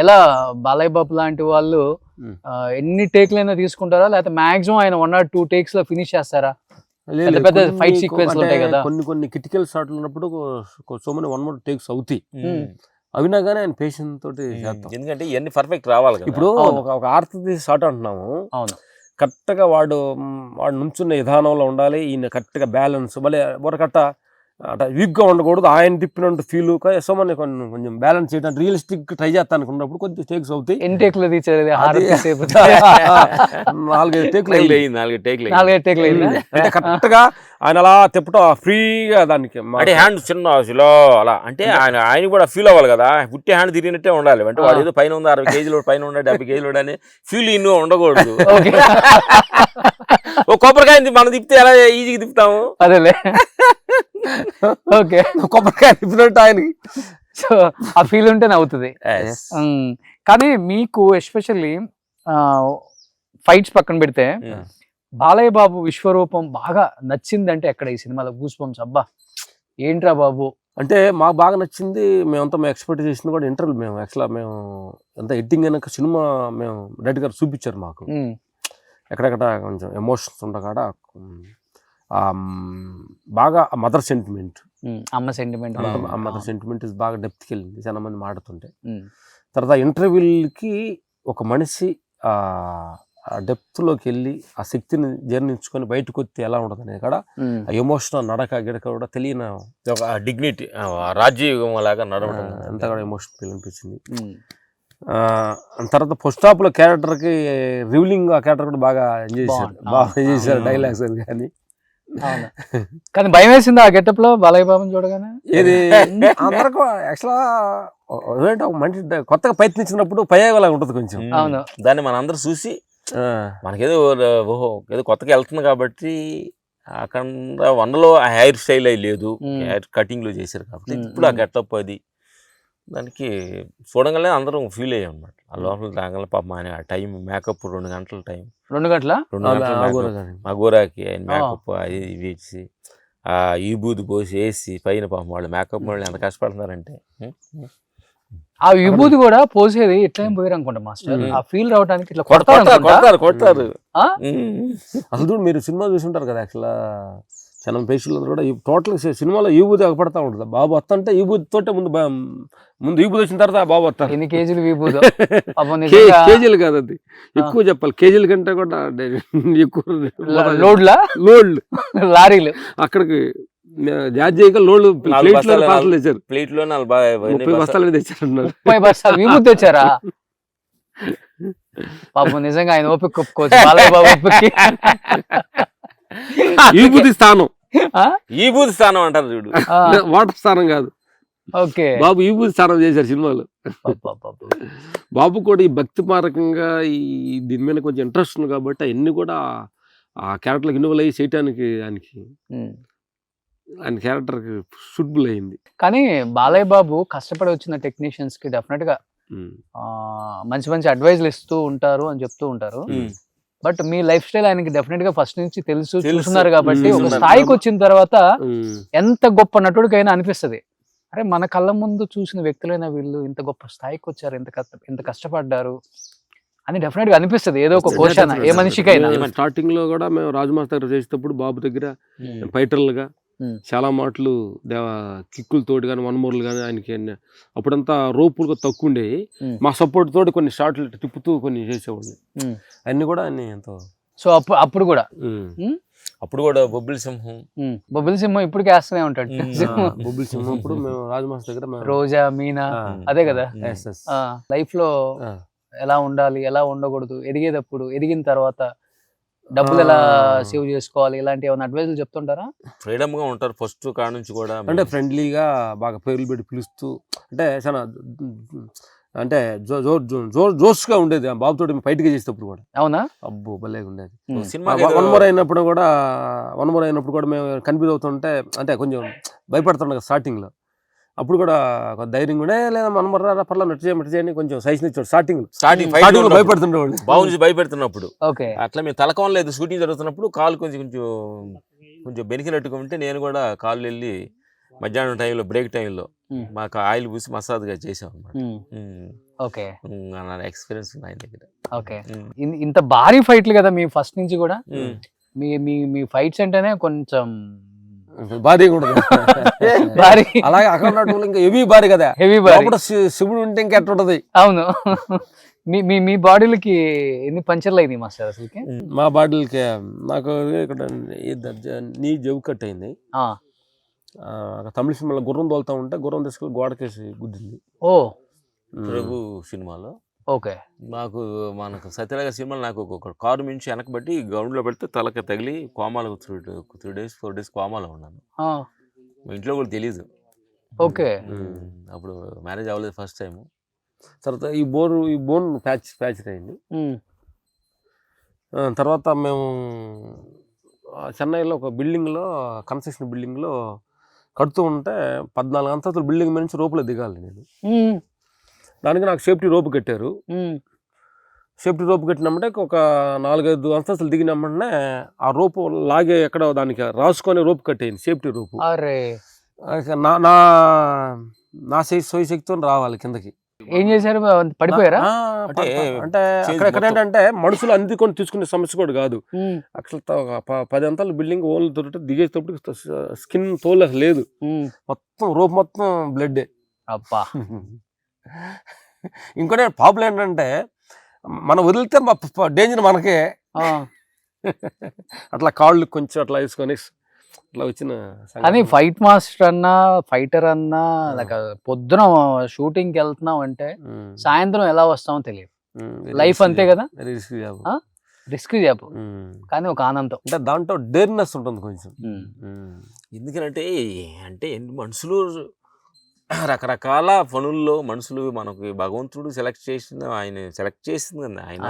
ఎలా బాలయ్య బాబు లాంటి వాళ్ళు ఎన్ని టేక్లైనా తీసుకుంటారా, లేకపోతే మాక్సిమం ఆయన 1 or 2 takes లో ఫినిష్ చేస్తారా? పెద్ద ఫైట్ సీక్వెన్స్ ఉంటాయి కదా, కొన్ని క్రిటికల్ షాట్లు ఉన్నప్పుడు సో మెనీ 1 more takes అవుతాయి. అవినా కానీ ఆయన పేషెంట్ తోటి చేద్దాం, ఎందుకంటే ఇవన్నీ పర్ఫెక్ట్ రావాలి. ఇప్పుడు ఒక ఆర్తి షాట్ అంటున్నాము, అవును, కరెక్ట్ గా వాడు నుంచున్న విధానంలో ఉండాలి, ఈయన కరెక్ట్ గా బ్యాలెన్స్ భలే బొరకట్ట అట్లా వీక్ గా ఉండకూడదు, ఆయన తిప్పినట్టు ఫీల్ సోమని కొంచెం బ్యాలెన్స్ చేయడానికి రియలిస్టిక్ ట్రై చేస్తాను అనుకున్నప్పుడు కొద్దిగా టేక్స్ అవుతాయి. ఎన్ని టేక్లు తీసేది? 4-5 టేక్లు అంటే కరెక్ట్ గా ఆయన అలా తిప్పటం ఫ్రీగా దానికి అంటే హ్యాండ్ చిన్న అలా అంటే ఆయన కూడా ఫీల్ అవ్వాలి కదా, పుట్టి హ్యాండ్ తిరిగినట్టే ఉండాలి. అంటే వాడు ఏదో పైన ఉంది 60 kg పైన ఉండే 70 kg అని ఫీల్ ఇన్ను ఉండకూడదు. ఓ కొబ్బరికాయ మనం తిప్పితే ఎలా ఈజీగా తిప్పుతాము, అదేలే. ఓకే, కొబ్బరికాయ తిప్పినట్టు ఆయనకి సో ఆ ఫీల్ ఉంటేనే అవుతుంది. కానీ మీకు ఎస్పెషల్లీ ఫైట్స్ పక్కన పెడితే బాలయ్య బాబు విశ్వరూపం బాగా నచ్చిందంటే ఎక్కడ? ఈ సినిమాలో గూస్ బంప్స్, అబ్బా ఏంట్రా బాబు అంటే మాకు బాగా నచ్చింది. మేమంతా మేము ఎక్స్పెక్ట్ చేసింది కూడా ఇంటర్వ్యూ, మేము యాక్చువల్గా మేము ఎంత ఎడిటింగ్ అయినాక సినిమా మేము డైరెక్ట్ గారు చూపించారు మాకు, ఎక్కడెక్కడ కొంచెం ఎమోషన్స్ ఉండకాడ బాగా మదర్ సెంటిమెంట్, అమ్మ సెంటిమెంట్, మదర్ సెంటిమెంట్ బాగా డెప్త్కి వెళ్ళింది, చాలా మంది మాడుతుంటే. తర్వాత ఇంటర్వ్యూలకి ఒక మనిషి డెప్త్లోకి వెళ్ళి ఆ శక్తిని జీర్ణించుకొని బయటకు వస్తే ఎలా ఉంటుంది అనేది కూడా ఎమోషనల్ నడక గిడక కూడా తెలియని డిగ్నిటీ రాజ్యయుగం లాగా నడవడం అంతా కూడా ఎమోషనల్ ఫీల్ అనిపించింది. తర్వాత ఫస్ట్ హాఫ్ లో క్యారెక్టర్కి రివీలింగ్ ఆ క్యారెక్టర్ కూడా బాగా ఎంజాయ్ చేశారు డైలాగ్స్ అని. కానీ కానీ భయం వేసింది ఆ గెటప్ లో బాలయ్య బాబుని చూడగానే. ఏది అందరికీ యాక్చువల్గా మంచి కొత్తగా ప్రయత్నించినప్పుడు ప్రయోగంలాగా ఉంటుంది కొంచెం. అవును, దాన్ని మన అందరూ చూసి మనకేదో ఓహో ఏదో కొత్తగా వెళ్తుంది కాబట్టి అక్కడ 1లో ఆ హెయిర్ స్టైల్ అయి లేదు, హెయిర్ కటింగ్ లో చేశారు కాబట్టి ఇప్పుడు ఆ గెటప్ అది దానికి చూడగానే అందరం ఫీల్ అయ్యాం అన్నమాట. ఆ లోపల రాగల పాపం ఆయన ఆ టైం మేకప్ 2 గంటల టైం, 2 గంటల మగోరాకి ఆయన మేకప్ అది వేసి ఆ ఈ బూది పోసి వేసి పైన పాపం వాళ్ళు మేకప్ వాళ్ళు ఎంత కష్టపడుతున్నారంటే. ఆ విభూతి కూడా పోసేది ఎట్లా పోయారు అనుకుంటా మాస్టర్, ఆ ఫీల్ రావడానికి ఇట్లా కొడతారు. అసలు మీరు సినిమా చూసుంటారు కదా, యాక్చువల్గా చాలా పేషెంట్లు కూడా టోటల్ సినిమాలో ఈ బూది అగపడతా ఉంటుంది. బాబు వస్తుంటే ఈ బూది తోటే ముందు ఈ బూది వచ్చిన తర్వాత బాబు వస్తారు. ఎన్ని కేజీలు విభూతి? కేజీలు కాదు, అది ఎక్కువ చెప్పాలి, కేజీల కంటే కూడా ఎక్కువ లోడ్లు లారీలు అక్కడికి జాతీయంగా లోడ్లు పార్సల్ తెచ్చారు, ప్లేట్లో 30 బస్తాలు తెచ్చారన్నారు. 30 బస్తాలు విభూతి తెచ్చారా? పాపం నిజంగా ఆయన ఓపిక ఒప్పుకోవచ్చు బాలయ్య బాబు ఓపిక. ఈబూది స్థానం, ఈబూది స్థానం అంటారు చూడు, వాటర్ స్థానం కాదు. ఓకే, బాబు ఈబూది స్థానం చేశారు సినిమాలో. బాబు కూడా ఈ భక్తి పారకంగా ఈ దీని మీద కొంచెం ఇంట్రెస్ట్ ఉంది కాబట్టి అవన్నీ కూడా ఆ క్యారెక్టర్కి ఇన్వాల్వ్ అయ్యి చేయటానికి ఆయన క్యారెక్టర్కి సూటబుల్ అయింది. కానీ బాలయ్య బాబు కష్టపడి వచ్చిన టెక్నీషియన్స్ కి డెఫినెట్ గా మంచి మంచి అడ్వైజ్లు ఇస్తూ ఉంటారు అని చెప్తూ ఉంటారు. బట్ మీ లైఫ్ స్టైల్ ఆయనకి డెఫినెట్ గా ఫస్ట్ నుంచి తెలుసు చూస్తున్నారు కాబట్టి ఒక స్థాయికి వచ్చిన తర్వాత ఎంత గొప్ప నటుడికైనా అనిపిస్తుంది, అరే మన కళ్ళ ముందు చూసిన వ్యక్తులైన వీళ్ళు ఇంత గొప్ప స్థాయికి వచ్చారు, ఎంత కష్టపడ్డారు అని డెఫినెట్ గా అనిపిస్తుంది ఏదో ఒక క్వశ్చన్ ఏ మనిషికైనా. స్టార్టింగ్ లో కూడా మేము రాజమాస్ దగ్గర చేసేటప్పుడు బాబు దగ్గర ఫైటర్లుగా చాలా మాటలు కిక్కులు తోటి కానీ 1 more కానీ ఆయనకి అప్పుడంతా రోపులు తక్కువ ఉండేవి, మా సపోర్ట్ తోటి కొన్ని షార్ట్లు తిప్పుతూ కొన్ని చేసేవాళ్ళు అన్ని కూడా అన్ని ఎంతో. సో అప్పుడు కూడా బొబ్బిలి సింహం ఇప్పటికే వేస్తూనే ఉంటాడు. బొబ్బిలి సింహం అప్పుడు మేము రాజమాస్ దగ్గర రోజా మీనా అదే కదా లైఫ్ లో ఎలా ఉండాలి ఎలా ఉండకూడదు, ఎదిగేటప్పుడు ఎదిగిన తర్వాత డబ్బులు ఎలా సేవ్ చేసుకోవాలి ఇలాంటి ఏమైనా అడ్వైజులు చెప్తుంటారా? ఫ్రీడమ్ గా ఉంటారు ఫస్ట్ కాడ నుంచి కూడా, అంటే ఫ్రెండ్లీగా బాగా పేర్లు పెట్టి పిలుస్తూ అంటే చాలా అంటే జోష్గా ఉండేది బాబుతో బయటగా చేసేటప్పుడు కూడా. అవునా? అబ్బో భలేగా ఉండేది. వన్ మోర్ అయినప్పుడు కూడా మేము కన్ఫ్యూజ్ అవుతుంటే అంటే కొంచెం భయపడుతుండే స్టార్టింగ్ లో, అప్పుడు కూడా ఒక ధైర్యం కూడా లేదా మనం పర్లా నట్టు చేయండి కొంచెం సైజ్ ఇచ్చాడు స్టార్టింగ్ స్టార్టింగ్ భయపడుతుండేవాళ్ళు బాబు నుంచి భయపెడుతున్నప్పుడు ఓకే అట్లా మేము తలకం లేదు షూటింగ్ జరుగుతున్నప్పుడు కాలు కొంచెం బెనికినట్టుగా ఉంటే నేను కూడా కాళ్ళు వెళ్ళి మధ్యాహ్నం టైంలో బ్రేక్ టైంలో మాకు ఆయిల్ పూసి మసాజ్గా చేసాం అనమాట. ఓకే ఎక్స్పీరియన్స్ ఉంది ఆయన దగ్గర. ఓకే ఇంత భారీ ఫైట్లు కదా మీ ఫస్ట్ నుంచి కూడా మీ మీ మీ ఫైట్స్ అంటేనే కొంచెం భారీగా ఉంటుంది భారీ అలాగే అక్కడ ఉన్నట్టు ఇంకా హెవీ భారీ కదా హెవీ భారీ లోపల శివుడు ఉంటే ఇంకా ఎట్లా ఉంటది. అవును. మీ మీ మీ బాడీలకి ఎన్ని పంచర్లు అయినాయి మాస్టర్ అసలుకి? మా బాడీలకి నాకు ఇక్కడ నీ జబ్బు కట్ అయింది. తమిళ సినిమాలో గుర్రం తోలుతా ఉంటే గుర్రం తీసుకెళ్ళి గోడకేసి గుద్దింది. ఓ ప్రభు సినిమాలో. ఓకే. మనకు సత్యరాగ సినిమాలో నాకు ఒక కారు మించి వెనకబట్టి గ్రౌండ్లో పెడితే తలకి తగిలి కోమాలో 3 days 4 days కోమాలో ఉన్నాను. మా ఇంట్లో కూడా తెలీదు. ఓకే. అప్పుడు మ్యారేజ్ అవ్వలేదు ఫస్ట్ టైం. తర్వాత ఈ బోన్ ప్యాచ్ అయింది. తర్వాత మేము చెన్నైలో ఒక బిల్డింగ్లో కన్స్ట్రక్షన్ బిల్డింగ్లో కడుతూ ఉంటే 14 అంతస్తుల బిల్డింగ్ మీద నుంచి రోపులో దిగాలి నేను. దానికి నాకు సేఫ్టీ రోపు కట్టారు. సేఫ్టీ రోపు కట్టినప్పుడే ఒక 4-5 అంతస్తులు దిగినప్పుడే ఆ రోపు లాగే ఎక్కడ దానికి రాసుకొని రోపు కట్టేయండి సేఫ్టీ రోపు. నా శక్తితో రావాలి కిందకి. ఏం చేశారు? పడిపోయారా? అంటే అక్కడ ఏంటంటే మనుషులు అందుకొని తీసుకునే సమస్య కూడా కాదు. అసలు 10 అంతల బిల్డింగ్ ఓన్లు దొరికితే దిగేటప్పుడు స్కిన్ తోలు అసలు లేదు, మొత్తం రోప్ మొత్తం బ్లడ్. అబ్బా. ఇంకోటి ప్రాబ్లం ఏంటంటే మనం వదిలితే డేంజర్ మనకే. అట్లా కాళ్ళు కొంచెం అట్లా వేసుకొని అట్లా వచ్చిన. కానీ ఫైట్ మాస్టర్ అన్నా ఫైటర్ అన్నా పొద్దున షూటింగ్కి వెళ్తున్నాం అంటే సాయంత్రం ఎలా వస్తామో తెలియదు. లైఫ్ అంతే కదా, రిస్క్ జాబ్ కానీ ఒక ఆనందం. అంటే దాంట్లో డేర్నెస్ ఉంటుంది కొంచెం. ఎందుకంటే మనుషులు రకరకాల పనుల్లో మనుషులు మనకు భగవంతుడు సెలెక్ట్ చేసింది కదా ఆయన.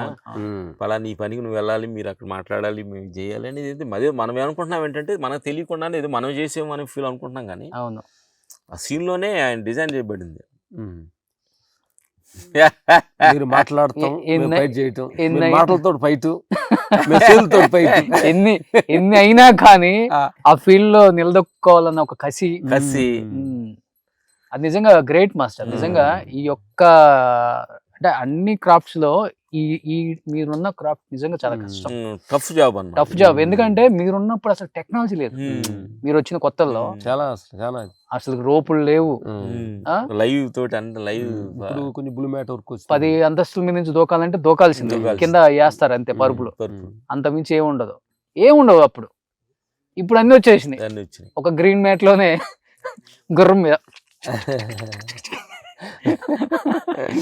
పలానా ఈ పనికి నువ్వు వెళ్ళాలి, మీరు అక్కడ మాట్లాడాలి, మేము చేయాలి అనేది మనం ఏమనుకుంటున్నాం ఏంటంటే మనకు తెలియకుండానే ఏదో మనం చేసేమో అని ఫీల్ అనుకుంటున్నాం. కానీ అవును, ఆ సీన్లోనే ఆయన డిజైన్ చేయబడింది. మీరు మాట్లాడతాం, ఫైట్ చేయటం, మాటలతో ఫైట్, ఎన్ని అయినా కానీ ఆ ఫీల్డ్ లో నిలదొక్కోవాలన్న ఒక కసి. అది నిజంగా గ్రేట్ మాస్టర్. నిజంగా ఈ యొక్క అంటే అన్ని క్రాఫ్ట్స్ లో ఈ మీరున్న క్రాఫ్ట్ నిజంగా చాలా కష్టం, టఫ్ జాబ్. ఎందుకంటే మీరున్నప్పుడు అసలు టెక్నాలజీ లేదు, మీరు వచ్చిన కొత్తల్లో అసలు రోపులు లేవు. లైవ్ తోటి లైవ్ కొంచెం బ్లూ మ్యాట్ వర్క్ 10 అంతస్తుల మీద నుంచి దూకాలంటే దూకాల్సిందే, కింద వేస్తారు అంతే పరుపులు, అంత మించి ఏముండవు అప్పుడు. ఇప్పుడు అన్ని వచ్చేసినాయి. ఒక గ్రీన్ మ్యాట్ లోనే గుర్రం మీద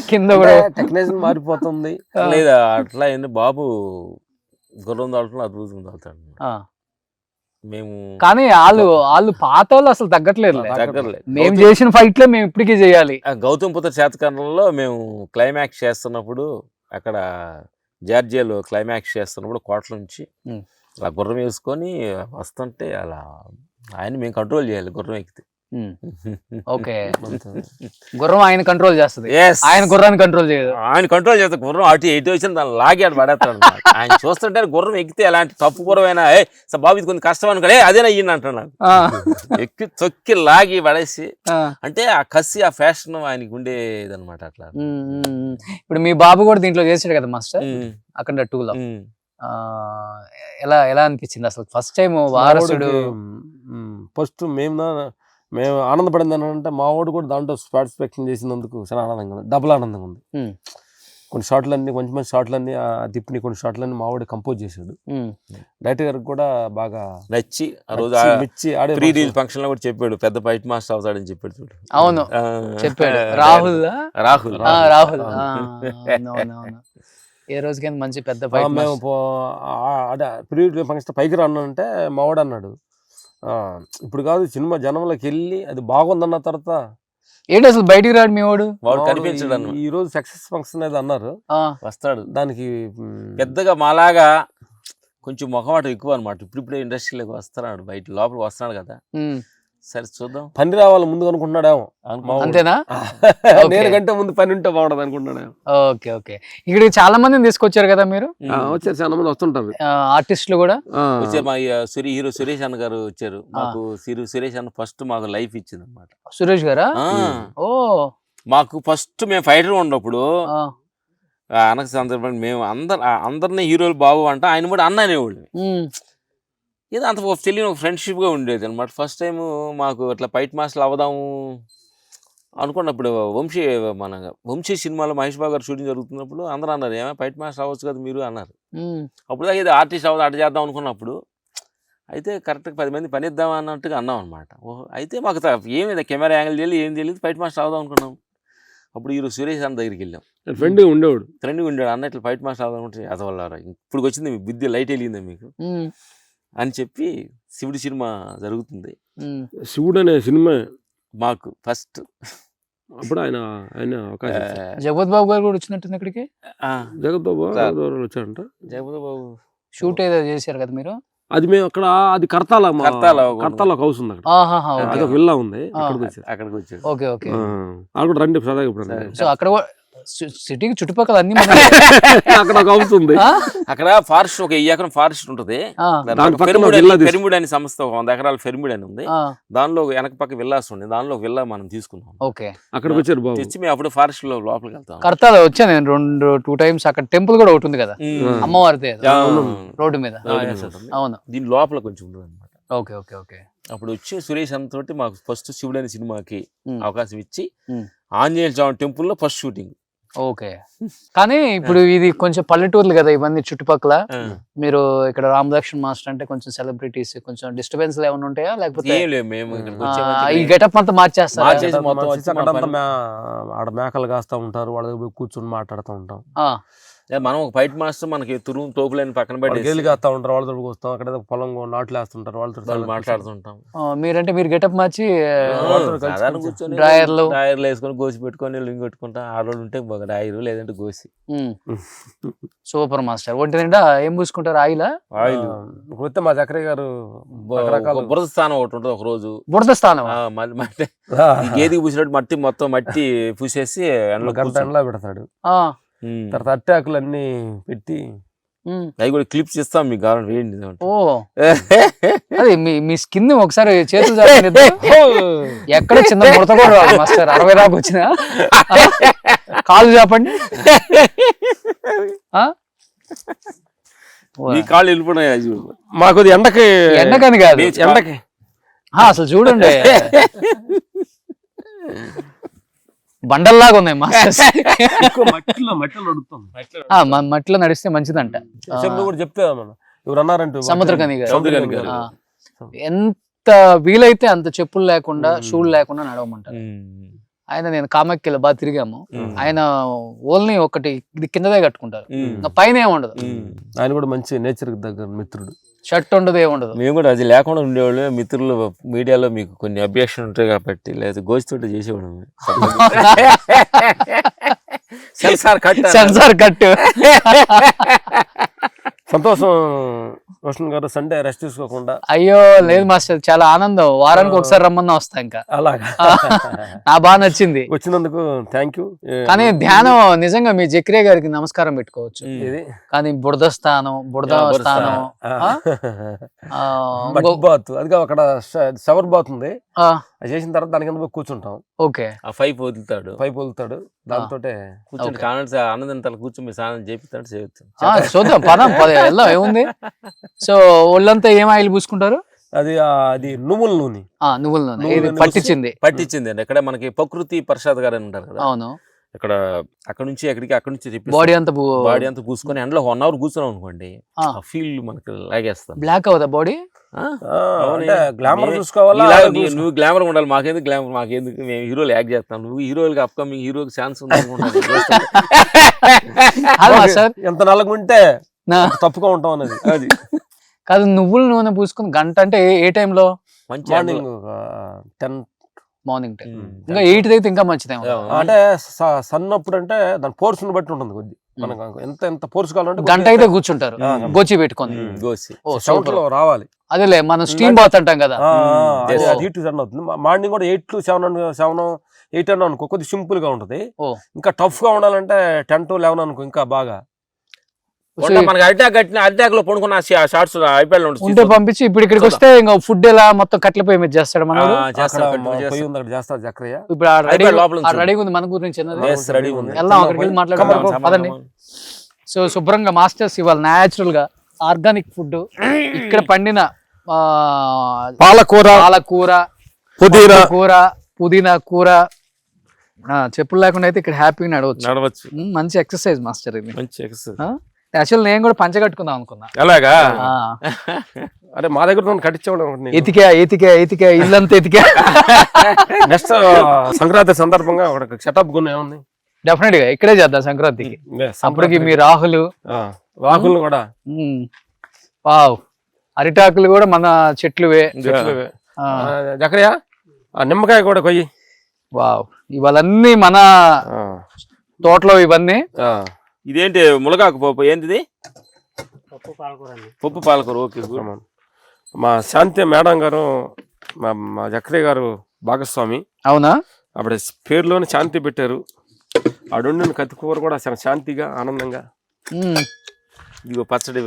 కింద కూడా టెక్నాలజీ మారిపోతుంది. లేదా అట్లా ఏంటి బాబు గుర్రం దాల్చుకుని అద్భుతంగా దాల్తాడు మేము. కానీ వాళ్ళు పాత వాళ్ళు అసలు తగ్గట్లేదు. మేము చేసిన ఫైట్ లో మేము ఇప్పటికీ చేయాలి. గౌతమ్ పుత్ర శాతకర్ణంలో మేము క్లైమాక్స్ చేస్తున్నప్పుడు అక్కడ జార్జియాలో క్లైమాక్స్ చేస్తున్నప్పుడు కోట్ల నుంచి అలా గుర్రం వేసుకొని వస్తుంటే అలా ఆయన మేము కంట్రోల్ చేయాలి గుర్రం ఎక్కితే. ఓకే, గుర్రం ఆయన కంట్రోల్ చేస్తుంది, ఆయన గుర్రాన్ని కంట్రోల్ చేయదు. ఆయన కంట్రోల్ చేస్తే గుర్రం అటు ఎటు వచ్చిన దాన్ని లాగి అటు పడేస్తాడు. ఆయన చూస్తుంటే గుర్రం ఎక్కితే ఎలాంటి తప్పు గుర్రం అయినా బాబు ఇది కొంచెం కష్టం అనుకోలే అదేనా అయ్యింది అంటున్నాను. ఎక్కి తొక్కి లాగి పడేసి అంటే ఆ కసి ఆ ఫ్యాషన్ ఆయనకి ఉండేదన్నమాట. అట్లా ఇప్పుడు మీ బాబు కూడా దీంట్లో చేసాడు కదా మాస్టర్ అక్కడ 2లో. ఎలా అనిపించింది అసలు ఫస్ట్ టైం వారసుడు? ఫస్ట్ మేము ఆనందపడింది అంటే మా వాడు కూడా దాంట్లో పార్టిసిపేషన్ చేసినందుకు చాలా ఆనందంగా ఉంది, డబుల్ ఆనందంగా ఉంది. కొన్ని షాట్లన్నీ మంచి షాట్లన్నీ తిప్పిని కొన్ని షాట్లన్నీ మా వాడు కంపోజ్ చేశాడు. డైరెక్టర్ గారికి కూడా బాగా నచ్చి ఆ రోజు ప్రీ రిలీజ్ ఫంక్షన్ లో కూడా చెప్పాడు పెద్ద ఫైట్ మాస్టర్ అవుతాడని చెప్పాడు. చూడు, అవును చెప్పాడు. రాహుల్ ఏ రోజుకైనా మంచి పెద్ద ఫైట్. మేము అదే ప్రీ రిలీజ్ ఫంక్షన్ పైకి రానంటే మా వాడు అన్నాడు ఇప్పుడు కాదు సినిమా జనంలోకి వెళ్ళి అది బాగుందన్న తర్వాత ఏంటి అసలు బయటికి రాడు మీ వాడు కనిపించడు. ఈ రోజు సక్సెస్ ఫంక్షన్ అనేది అన్నారు, వస్తాడు. దానికి పెద్దగా మాలాగా కొంచెం మొహమాట ఎక్కువ అనమాట. ఇప్పుడిప్పుడే ఇండస్ట్రీలోకి వస్తున్నాడు, బయట లోపలికి వస్తున్నాడు కదా. సరే చూద్దాం. పని రావాలి ముందు అనుకుంటున్నాడేమో. అంతేనా? నేను కంటే ముందు పని ఉంటే బాగుండదు అనుకుంటున్నాడేమో. Okay okay. ఇక్కడికి చాలా మందిని తీసుకొచ్చారు కదా మీరు, వచ్చారు, చాలా మంది వస్తుంటారు ఆర్టిస్టులు కూడా వచ్చారు. మా హీరో సురేష్ అన్న గారు వచ్చారు. మాకు సురేష్ అన్న ఫస్ట్ మాకు లైఫ్ ఇచ్చింది అనమాట. సురేష్ గారా? ఓ, మాకు ఫస్ట్ మేము ఫైటర్ ఉన్నప్పుడు అనక సందర్భంగా మేము అందరినీ హీరోలు బాబు అంట, ఆయన కూడా అన్న అనేవాళ్ళు. ఏదో అంత తెలియని ఒక ఫ్రెండ్షిప్గా ఉండేది అనమాట. ఫస్ట్ టైం మాకు అట్లా ఫైట్ మాస్టర్లు అవుదాము అనుకున్నప్పుడు వంశీ సినిమాలో మహేష్ బాబు గారు షూటింగ్ జరుగుతున్నప్పుడు అందరూ అన్నారు, ఏమైనా ఫైట్ మాస్టర్ అవ్వచ్చు కదా మీరు అన్నారు. అప్పుడు దాకా ఏదో ఆర్టిస్ట్ అవ్వదు అటు చేద్దాం అనుకున్నప్పుడు, అయితే కరెక్ట్గా 10 మంది పని ఇద్దాం అన్నట్టుగా అన్నాం అనమాట. అయితే మాకు ఏమి కెమెరా యాంగిల్ తెలియదు, ఏం తెలియదు, ఫైట్ మాస్టర్ అవుదాం అనుకున్నాం. అప్పుడు ఈరోజు సురేష్ అన్న దగ్గరికి వెళ్ళాం. ఫ్రెండ్ ఉండేవాడు అన్న ఇట్లా ఫైట్ మాస్టర్ అవుదాం అంటే అదవల్లారా ఇప్పుడు వచ్చింది మీ బుద్ధి లైట్ వెళ్ళిందా మీకు అని చెప్పి శివుడి సినిమా జరుగుతుంది. శివుడు అనే సినిమా మాకు ఫస్ట్. అప్పుడు ఆయన జగపతి బాబు గారు కూడా వచ్చినట్టుంది ఇక్కడికి. జగత్ బాబు వచ్చారంట. జగపతి బాబు షూట్ ఏదో చేశారు కదా మీరు. అది మేము అక్కడ, అది కర్తాల హౌస్ ఉంది అక్కడ, అది ఒక విల్లా ఉంది, అక్కడికి వచ్చారు. Okay okay. అక్కడ రండి సరదాగా. సో అక్కడ సిటీకి చుట్టుపక్కల అన్ని అక్కడ ఒక హౌస్ ఉంది. అక్కడ ఫారెస్ట్ ఒక ఎకరం ఫారెస్ట్ ఉంటుంది. ఫెర్మిడ్ అని సంస్థ 100 ఎకరాల ఫెర్మిడ్ అని ఉంది. దానిలో వెనక పక్క విల్లాస్ ఉంది. దానిలో విల్లా మనం తీసుకున్నాం. ఓకే, అక్కడికి వచ్చారు బాబు. తెచ్చి మేము అప్పుడు ఫారెస్ట్ లో లోపలికి వెళ్తాం. కర్తాలో వచ్చాను నేను 2 టైమ్స్. అక్కడ టెంపుల్ కూడా ఒకటి ఉంది కదా, అమ్మవారిదే రోడ్డు మీద. అవును, దీని లోపల కొంచెం ఉంటుంది అనమాట. Okay okay okay. అప్పుడు వచ్చి సురేష్ అన్నతోటి మాకు ఫస్ట్ శివుడు అనే సినిమాకి అవకాశం ఇచ్చి ఆంజనేయ స్వామి టెంపుల్ లో ఫస్ట్ షూటింగ్. ఓకే. కానీ ఇప్పుడు ఇది కొంచెం పల్లెటూర్లు కదా ఇవన్నీ చుట్టుపక్కల. మీరు ఇక్కడ రామ్ లక్ష్మణ్ మాస్టర్ అంటే కొంచెం సెలబ్రిటీస్, కొంచెం డిస్టర్బెన్స్ ఏమైనా ఉంటాయా, లేకపోతే ఈ గెటప్ అంతా మార్చేస్తారు? ఆడ మేకలు కాస్తా ఉంటారు, వాళ్ళ దగ్గర కూర్చొని మాట్లాడుతూ ఉంటాం. మనం ఒక ఫైట్ మాస్టర్ మనకి తురుము తోపులని పక్కన పెట్టి గేలు కాస్తా ఉంటారు, వాళ్ళ దగ్గరకు వస్తాం. అక్కడ పొలం నాట్లు వేస్తుంటారు, వాళ్ళతో మాట్లాడుతుంటాం. మీరంటే మీరు గెటప్ మార్చి డ్రాయర్లు వేసుకొని గోసి పెట్టుకొని లింగ్ పెట్టుకుంటా. ఆడవాళ్ళు ఉంటే డ్రాయర్ లేదంటే గోసి. Super master. ఒంటి నిండా ఏం పూసుకుంటారు? ఆయిల్ మా చక్రయ్య గారు బురద స్థానం ఒకటి ఉంటుంది. ఒక రోజు బురద స్థానం గేదికి పూసినట్టు మట్టి మొత్తం మట్టి పూసేసి ఎండలో పెడతాడు. తర్వాత అట్టాకులు అన్ని పెట్టి అవి కూడా క్లిప్స్ ఇస్తాం మీకు కావాలంటే వేయండి. ఓ అదే మీ స్కిన్ ఒకసారి చేతులు ఎక్కడ చిన్న ముడత కూడా రాదు మాస్టర్. 60 దాకా వచ్చిన కాళ్ళు చాపండి, మీ కాళ్ళు వెళ్ళిపోయినాయి. మాకు ఎండకని కాదు, ఎండకి అసలు చూడండి బండల్లాగా ఉన్నాయి మాస్టర్స్. మట్టిలో నడిస్తే మంచిదంట కూడా చెప్తే ఎవరు అన్నారంటే సముద్రకని గారు. ఎంత వీలైతే అంత చెప్పులు లేకుండా షూలు లేకుండా నడవమంటారు ఆయన. నేను కామాఖ్యలో బాగా తిరిగాము. ఆయన ఓన్లీ ఒకటి ఇది కిందదే కట్టుకుంటారు, పైన ఏమి ఉండదు. ఆయన కూడా మంచి నేచర్ దగ్గర మిత్రుడు. షర్ట్ ఉండదు, ఏముండదు. మేము కూడా అది లేకుండా ఉండేవాళ్ళు. మిత్రులు మీడియాలో మీకు కొన్ని అబ్జెక్షన్ ఉంటాయి కాబట్టి, లేదా గోచితోటి చేసేవాడు. Censor cut. సంతోషం రోషన్ గారు, సండే రెస్ట్ తీసుకోకుండా. అయ్యో లేదు మాస్టర్, చాలా ఆనందం. వారానికి ఒకసారి రమ్మన్నా వస్తా. ఇంకా అలాగా నా బాగా నచ్చింది, వచ్చినందుకు థ్యాంక్ యూ. కానీ ధ్యానం నిజంగా మీ జక్రియా గారికి నమస్కారం పెట్టుకోవచ్చు. కానీ బురద స్థానం బాత్, అదిగా అక్కడ షవర్ బాత్ ఉంది. అది చేసిన తర్వాత దాని కింద కూర్చుంటాం. ఓకే, పైప్ వదులుతాడు దాంతో కూర్చొని కావాలంటే ఆనందం తల కూర్చొని స్నానం చేపిస్తాడు. చూద్దాం పదం వెళ్దాం, ఏముంది. సో ఒళ్ళంతా ఏం ఆయిల్ పూసుకుంటారు? అది నువ్వుల నూనె. పట్టించింది అండి. ఇక్కడ మనకి ప్రకృతి ప్రసాద్ గారు అని ఉంటారు కదా. అవును. అక్కడ నుంచి బాడీ అంతా పూసుకొని ఎండలో 1 hour కూర్చున్నాం అనుకోండి, ఫీల్ మనకి లాగేస్తాం. బ్లాక్ అవుతా బాడీ. గ్లామర్ చూసుకోవాలా? నువ్వు గ్లామర్ ఉండాలి, మాకెందుకు గ్లామర్, మాకెందుకు, మేము హీరోలు యాక్ట్ చేస్తాం. నువ్వు హీరోలకి అప్కమింగ్ హీరోకి ఛాన్స్ ఉంది అనుకుంటాను. ఎంత నల్లగుంటే తప్పుగా ఉంటాం అన్నది. అది కాదు, నువ్వుల నూనె పూసుకుని గంట అంటే ఏ టైంలో? Morning 10 morning 10. ఇంకా 8 అయితే ఇంకా మంచిదేమో. అంటే సన్నప్పుడు అంటే దాని పోర్షన్ బట్టి ఉంటుంది కొద్ది. మనకు ఎంత పోర్చుకోవాలంటే గంట అయితే కూర్చుంటారు గోచి పెట్టుకొని. గోసి ఓ సౌండ్ సూపర్. లో రావాలి. అదేలే మనం స్టీమ్ బాత్ అంటాం కదా. అది హీట్ రన్ అవుతుంది. మార్నింగ్ కూడా 8 to 7 8 అన్న అనుకో కొద్దిగా సింపుల్ గా ఉంటది. ఇంకా టఫ్ గా ఉండాలంటే 10 to 11 అనుకో ఇంకా బాగా. మనకి అరిటాక్ లో పడుకున్న షార్ట్స్ ఐపీఎల్ ఉంటే పంపించి ఇప్పుడు ఇక్కడికి వస్తే ఇంకా ఫుడ్ ఎలా మొత్తం కట్ల పొయ్యి మీద చేస్తాడు మనోడు. చేస్తారు చక్రయ్య. ఇప్పుడు రెడీగా ఉంది మన గురించి వెళ్దాం అక్కడికి వెళ్ళి మాట్లాడుకుందాం పదండి. సో శుభ్రంగా మాస్టర్స్ ఇవాళ న్యాచురల్ గా ఆర్గానిక్ ఫుడ్ ఇక్కడ పండిన పాలకూర పుదీనా కూర చెప్పులు లేకుండా అయితే ఇక్కడ హ్యాపీగా నడవచ్చు. మంచి ఎక్సర్సైజ్ మాస్టర్ ఇది. యాక్చువల్ నేను కూడా పంచ కట్టుకుందాం అనుకున్నా. అలాగా అరే మా దగ్గర కట్టించే ఎతికా ఇల్లంతా ఎతికా. నెక్స్ట్ సంక్రాంతి సందర్భంగా ఒక సెటప్ గున్న ఏముంది డెఫినెట్ గా ఇక్కడే చేద్దాం సంక్రాంతికి. అప్పటికి మీ రాహుల్ కూడా వావ్ అరిటాకులు కూడా మన చెట్లువే. జకరియా నిమ్మకాయ కూడా కొయ్యి. వావ్ ఇవాళన్నీ మన తోటలో ఇవన్నీ. ఇదేంటి ములగాకు పప్పు ఏంటిది? పప్పు పాలకూర. ఓకే. మా శాంతి మేడం గారు మా జకరియా గారు భాగస్వామి. అవునా? అప్పుడు పేరులోనే శాంతి పెట్టారు. అడుండిన కత్తికూర కూడా చాలా శాంతిగా ఆనందంగా. ఇదిగో పచ్చడి.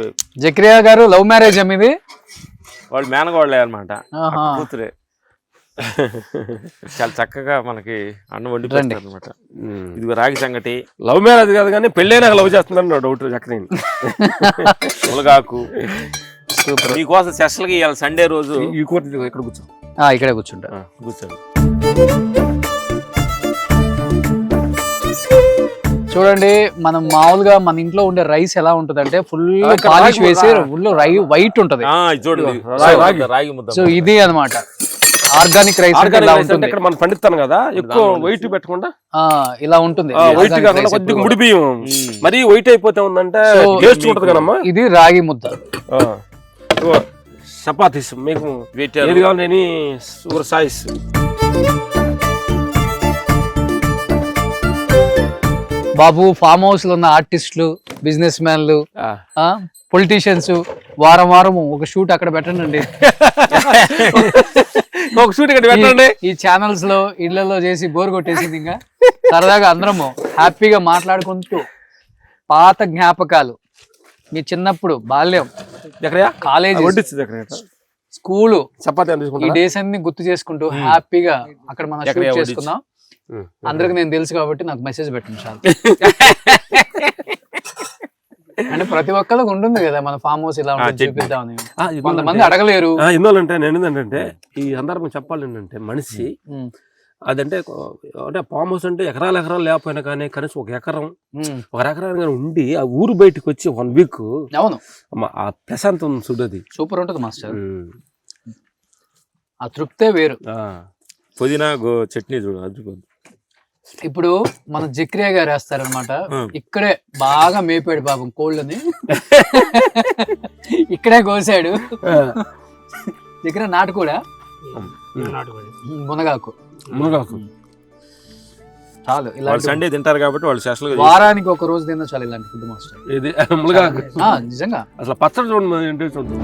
జకరియా గారు లవ్ మ్యారేజ్ ఇది. వాళ్ళు మేనగోళ్ళే అనమాట, కూతురే. చాలా చక్కగా మనకి అన్నం వండి అనమాట. ఇదిగో రాగి సంగటి. లవ్ మ్యారేజ్ కాదు కానీ పెళ్ళైనా లవ్ చేస్తుందని డౌట్. చక్కని ములగాకు మీకోసం స్పెషల్ గా ఇవాళ సండే రోజు ఈ కూర ఇక్కడ కూర్చో. ఇక్కడే కూర్చుంటా. కూర్చోండి. చూడండి మనం మామూలుగా మన ఇంట్లో ఉండే రైస్ ఎలా ఉంటది అంటే ఫుల్ పాలిష్ వేసి ఫుల్ వైట్ ఉంటది. రాగి ముద్ద. సో ఇది అన్నమాట ఆర్గానిక్ రైస్. ఇక్కడ మనం పండిస్తాం కదా, ఎక్కువ వైట్ పెట్టకుండా ఇలా ఉంటుంది. వైట్ కాకుండా కొద్దిగా ముడి బియ్యం మరి వైట్ అయిపోతే ఉందంటే టేస్ట్ ఉంటది కదమ్మా. ఇది రాగి ముద్ద. చపాతీస్ మీకు ఏది కావాలి సూపర్ సాయిస్. బాబు ఫామ్ హౌస్ లో ఉన్న ఆర్టిస్టులు, బిజినెస్ మ్యాన్లు, పొలిటీషియన్స్ వారం వారం ఒక షూట్ అక్కడ పెట్టండి. ఒక షూట్ ఇక్కడ పెట్టండి. ఈ ఛానల్స్ లో ఇళ్లలో చేసి బోర్ కొట్టేసింది. ఇంకా సరదాగా అందరము హ్యాపీగా మాట్లాడుకుంటూ పాత జ్ఞాపకాలు, మీ చిన్నప్పుడు బాల్యం, కాలేజీ, స్కూలు, ఈ డేస్ అన్ని గుర్తు చేసుకుంటూ హ్యాపీగా అక్కడ మనం షూట్ చేసుకుందాం. అందరికి నేను తెలుసు కాబట్టి నాకు మెసేజ్ పెట్టండి చాలు. అంటే ప్రతి ఒక్కరికి ఉంటుంది కదా మన ఫామ్ హౌస్ ఇలా ఉంటుంది చూపిద్దామని. కొంతమంది అడగలేరు. ఎందుకంటే నేను ఏంటంటే ఈ సందర్భం చెప్పాలి ఏంటంటే మనిషి అదంటే అంటే ఫామ్ హౌస్ అంటే ఎకరాలు లేకపోయినా కానీ కనీసం ఒక ఎకరం ఉండి ఆ ఊరు బయటకు వచ్చి 1 వీక్ అవును ఆ ప్రశాంతం చూడది సూపర్ ఉంటుంది మాస్టర్. ఆ తృప్తే వేరు. పుదీనా చట్నీ చూడు అద్భుతం. ఇప్పుడు మన జక్రియా గారు వేస్తారనమాట. ఇక్కడే బాగా మేపాడు పాపం కోళ్ళని. ఇక్కడే కోసాడు. జక్రియా నాటుకోడా మునగాకు చాలు. ఇలా సండే తింటారు కాబట్టి వాళ్ళు స్పెషల్ వారానికి ఒక రోజు తిన్నా చాలు ఇలాంటి ఫుడ్ మాస్టర్. ఇది మునగాకు నిజంగా అసలు పచ్చడి చూడండి చూడండి.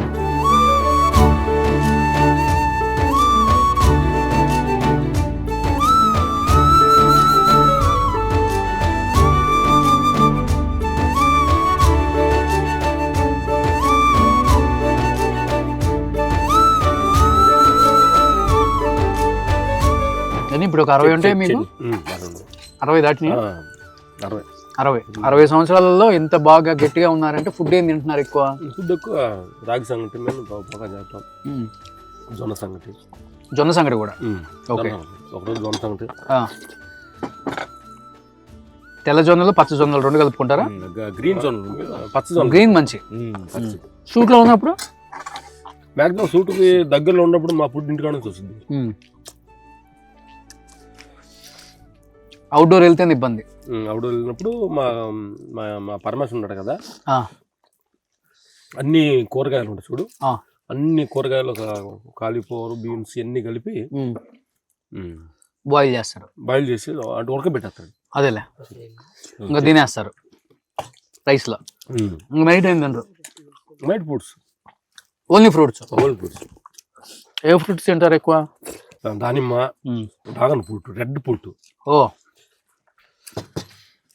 ఇప్పుడు ఒక 60 ఉంటాయి మీకు? 60 దాటిని? 60 సంవత్సరాలలో ఇంత బాగా గట్టిగా ఉన్నారంటే ఫుడ్ ఏం తింటున్నారు ఎక్కువ? ఫుడ్ ఎక్కువ రాగి సంగటి, జొన్న సంగటి కూడా. ఓకే. ఒకరోజు జొన్న సంగటి, తెల్ల జొన్నలు పచ్చ జొన్నలు 2 కలుపుకుంటారా? గ్రీన్ జొన్నలు, పచ్చ జొన్న గ్రీన్ మంచి. షూట్ లో ఉన్నప్పుడు మాక్సిమం షూట్ కి దగ్గరలో ఉన్నప్పుడు మా ఫుడ్ ఇంటికాడ నుంచి వస్తుంది. అవుట్డోర్ వెళ్తే ఇబ్బంది. అవుట్డోర్ వెళ్ళినప్పుడు మా పరమేశ్వర్ ఉన్నాడు కదా, అన్ని కూరగాయలు ఉంటాయి చూడు, అన్ని కూరగాయలు కాలీఫ్లవర్, బీన్స్ అన్ని కలిపి బాయిల్ చేస్తారు. బాయిల్ చేసి అంటే ఉడకబెట్టేస్తాడు. అదేలే ఇంకా తినేస్తారు. రైస్ లో నైట్ ఏం తింటారు? Night foods, only fruits. Whole foods. ఏ ఫ్రూట్స్ తింటారు ఎక్కువ? దానిమ్మ, డ్రాగన్ ఫ్రూట్, రెడ్ ఫ్రూట్. ఓ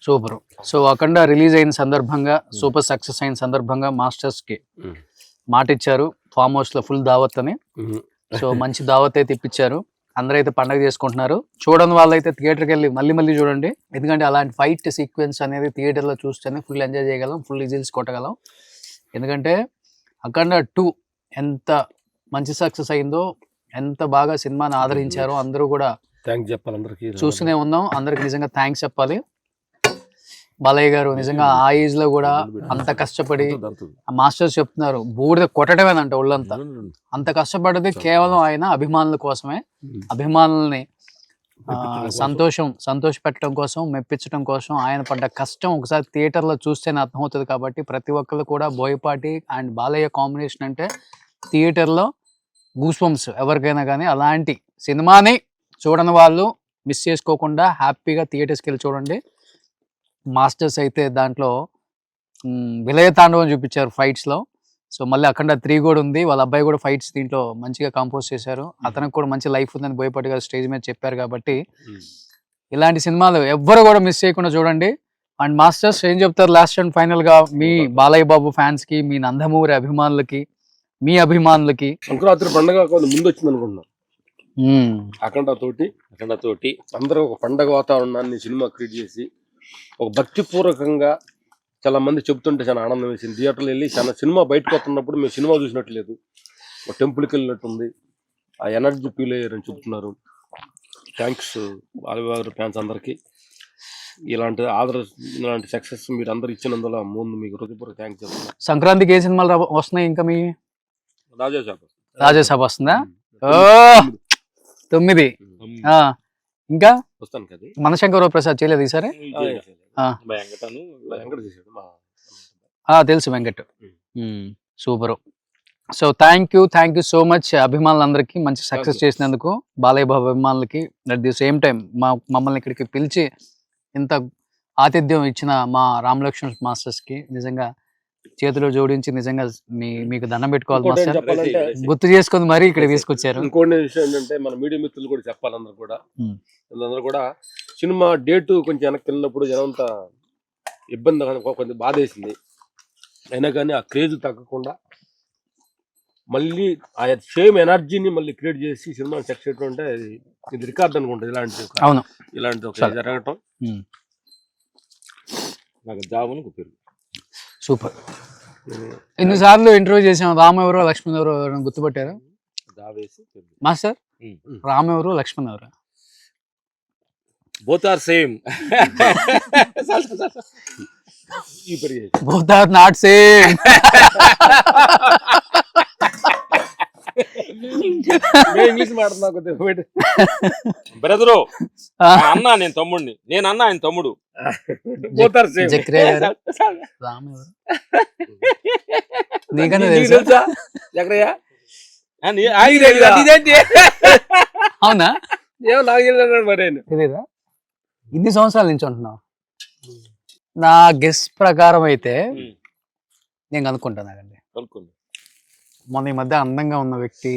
సూపర్. సో అఖండ రిలీజ్ అయిన సందర్భంగా, సూపర్ సక్సెస్ అయిన సందర్భంగా మాస్టర్స్ కి మాట ఇచ్చారు ఫామ్ హౌస్ లో ఫుల్ దావత్ అని. సో మంచి దావత్ అయితే ఇప్పించారు. అందరైతే పండగ చేసుకుంటున్నారు. చూడని వాళ్ళైతే థియేటర్కి వెళ్ళి మళ్ళీ మళ్ళీ చూడండి. ఎందుకంటే అలాంటి ఫైట్ సీక్వెన్స్ అనేది థియేటర్లో చూస్తేనే ఫుల్ ఎంజాయ్ చేయగలం, ఫుల్ విజిల్స్ కొట్టగలం. ఎందుకంటే అఖండ 2 ఎంత మంచి సక్సెస్ అయిందో, ఎంత బాగా సినిమాని ఆదరించారో అందరూ కూడా థ్యాంక్స్ చెప్పాలి అందరికి. చూస్తూనే ఉన్నాం. అందరికి నిజంగా థ్యాంక్స్ చెప్పాలి. బాలయ్య గారు నిజంగా ఆ ఏజ్ లో కూడా అంత కష్టపడి, మాస్టర్స్ చెప్తున్నారు బూడిద కొట్టడమేనంట ఒళ్ళంతా. అంత కష్టపడ్డది కేవలం ఆయన అభిమానుల కోసమే. అభిమానుల్ని సంతోష పెట్టడం కోసం, మెప్పించడం కోసం ఆయన పడ్డ కష్టం ఒకసారి థియేటర్లో చూస్తేనే అర్థమవుతుంది. కాబట్టి ప్రతి ఒక్కరు కూడా బోయపాటి అండ్ బాలయ్య కాంబినేషన్ అంటే థియేటర్లో గూస్బంప్స్ ఎవరికైనా కానీ. అలాంటి సినిమాని చూడని వాళ్ళు మిస్ చేసుకోకుండా హ్యాపీగా థియేటర్స్కి వెళ్ళి చూడండి. మాస్టర్స్ అయితే దాంట్లో విలయ తాండవం చూపించారు ఫైట్స్లో. సో మళ్ళీ అఖండ 3 కూడా ఉంది. వాళ్ళ అబ్బాయి కూడా ఫైట్స్ దీంట్లో మంచిగా కంపోజ్ చేశారు. అతనికి కూడా మంచి లైఫ్ ఉందని బోయపాటి గారు స్టేజ్ మీద చెప్పారు. కాబట్టి ఇలాంటి సినిమాలు ఎవ్వరు కూడా మిస్ చేయకుండా చూడండి. అండ్ మాస్టర్స్ ఏం చెప్తారు లాస్ట్ అండ్ ఫైనల్ గా మీ బాలయ్య బాబు ఫ్యాన్స్ కి, మీ నందమూరి అభిమానులకి, మీ అభిమానులకి? సంక్రాంతి పండుగ ముందు వచ్చింది అనుకుంటున్నాను. అఖండ తోటి అందరూ ఒక పండగ వాతావరణాన్ని సినిమా క్రియేట్ చేసి ఒక భక్తిపూర్వకంగా చాలా మంది చెప్తుంటే చాలా ఆనందం వేసింది. థియేటర్లో వెళ్ళి చాలా సినిమా బయటకు వస్తున్నప్పుడు మేము సినిమా చూసినట్టు లేదు, ఒక టెంపుల్కి వెళ్ళినట్టుంది. ఆ ఎనర్జీ ఫీల్ అయ్యారని చెప్తున్నారు. థ్యాంక్స్ బాలయ్య ఫ్యాన్స్ అందరికీ. ఇలాంటి సక్సెస్ మీరు అందరు ఇచ్చినందులో ముందు మీకు హృదయపూర్వక థ్యాంక్స్ చెప్తున్నాను. సంక్రాంతికి ఏ సినిమాలు వస్తున్నాయి ఇంకా? మీ రాజాసాబ్ వస్తుందా? 9. ఇంకా వస్తాను కదా. మనశంకర ప్రసాద్ చేయలేదు ఈసారి? తెలుసు Venkat. Super. So thank you so much అభిమానులందరికీ మంచి సక్సెస్ చేసినందుకు, బాలయ్య బాబు అభిమానులకి. అట్ ది సేమ్ టైం మమ్మల్ని ఇక్కడికి పిలిచి ఇంత ఆతిథ్యం ఇచ్చిన మా రామలక్ష్మణ్ మాస్టర్స్కి నిజంగా చేతిలో జోడించి నిజంగా మీకు దండం పెట్టుకోవాలి మాస్టర్. గుర్తు చేసుకొని మరీ ఇక్కడ తీసుకొచ్చారు. ఇంకోటి విషయం ఏంటంటే మన మీడియా మిత్రులు కూడా చెప్పాలి. అందరూ కూడా సినిమా డేటు కొంచెం వెనక్కి వెళ్ళినప్పుడు జనంతా ఇబ్బంది, కొంచెం బాధ వేసింది. అయినా కానీ ఆ క్రేజ్ తగ్గకుండా మళ్ళీ ఆ సేమ్ ఎనర్జీని మళ్ళీ క్రియేట్ చేసి సినిమా సక్సెస్ అంటే ఇది రికార్డ్ అనుకుంటుంది. ఇలాంటి ఒక జరగటం నాకు జాబును పేరు. సూపర్. ఎన్నిసార్లు ఇంటర్వ్యూ చేసాం. రామ్ ఎవరో లక్ష్మణ్ ఎవరో గుర్తుపట్టారా మాస్టర్? రామ్ ఎవరు, లక్ష్మణ్ ఎవరు? Both are same. Both are not same. Brother అన్నా, నేను తమ్ముడిని. నేను అన్నా, ఆయన తమ్ముడు. అవునా? తెలీదా? ఇన్ని సంవత్సరాల నుంచి ఉంటున్నావు. నా గెస్ ప్రకారం అయితే నేను కనుక్కుంటానండి. మొన్న ఈ మధ్య అందంగా ఉన్న వ్యక్తి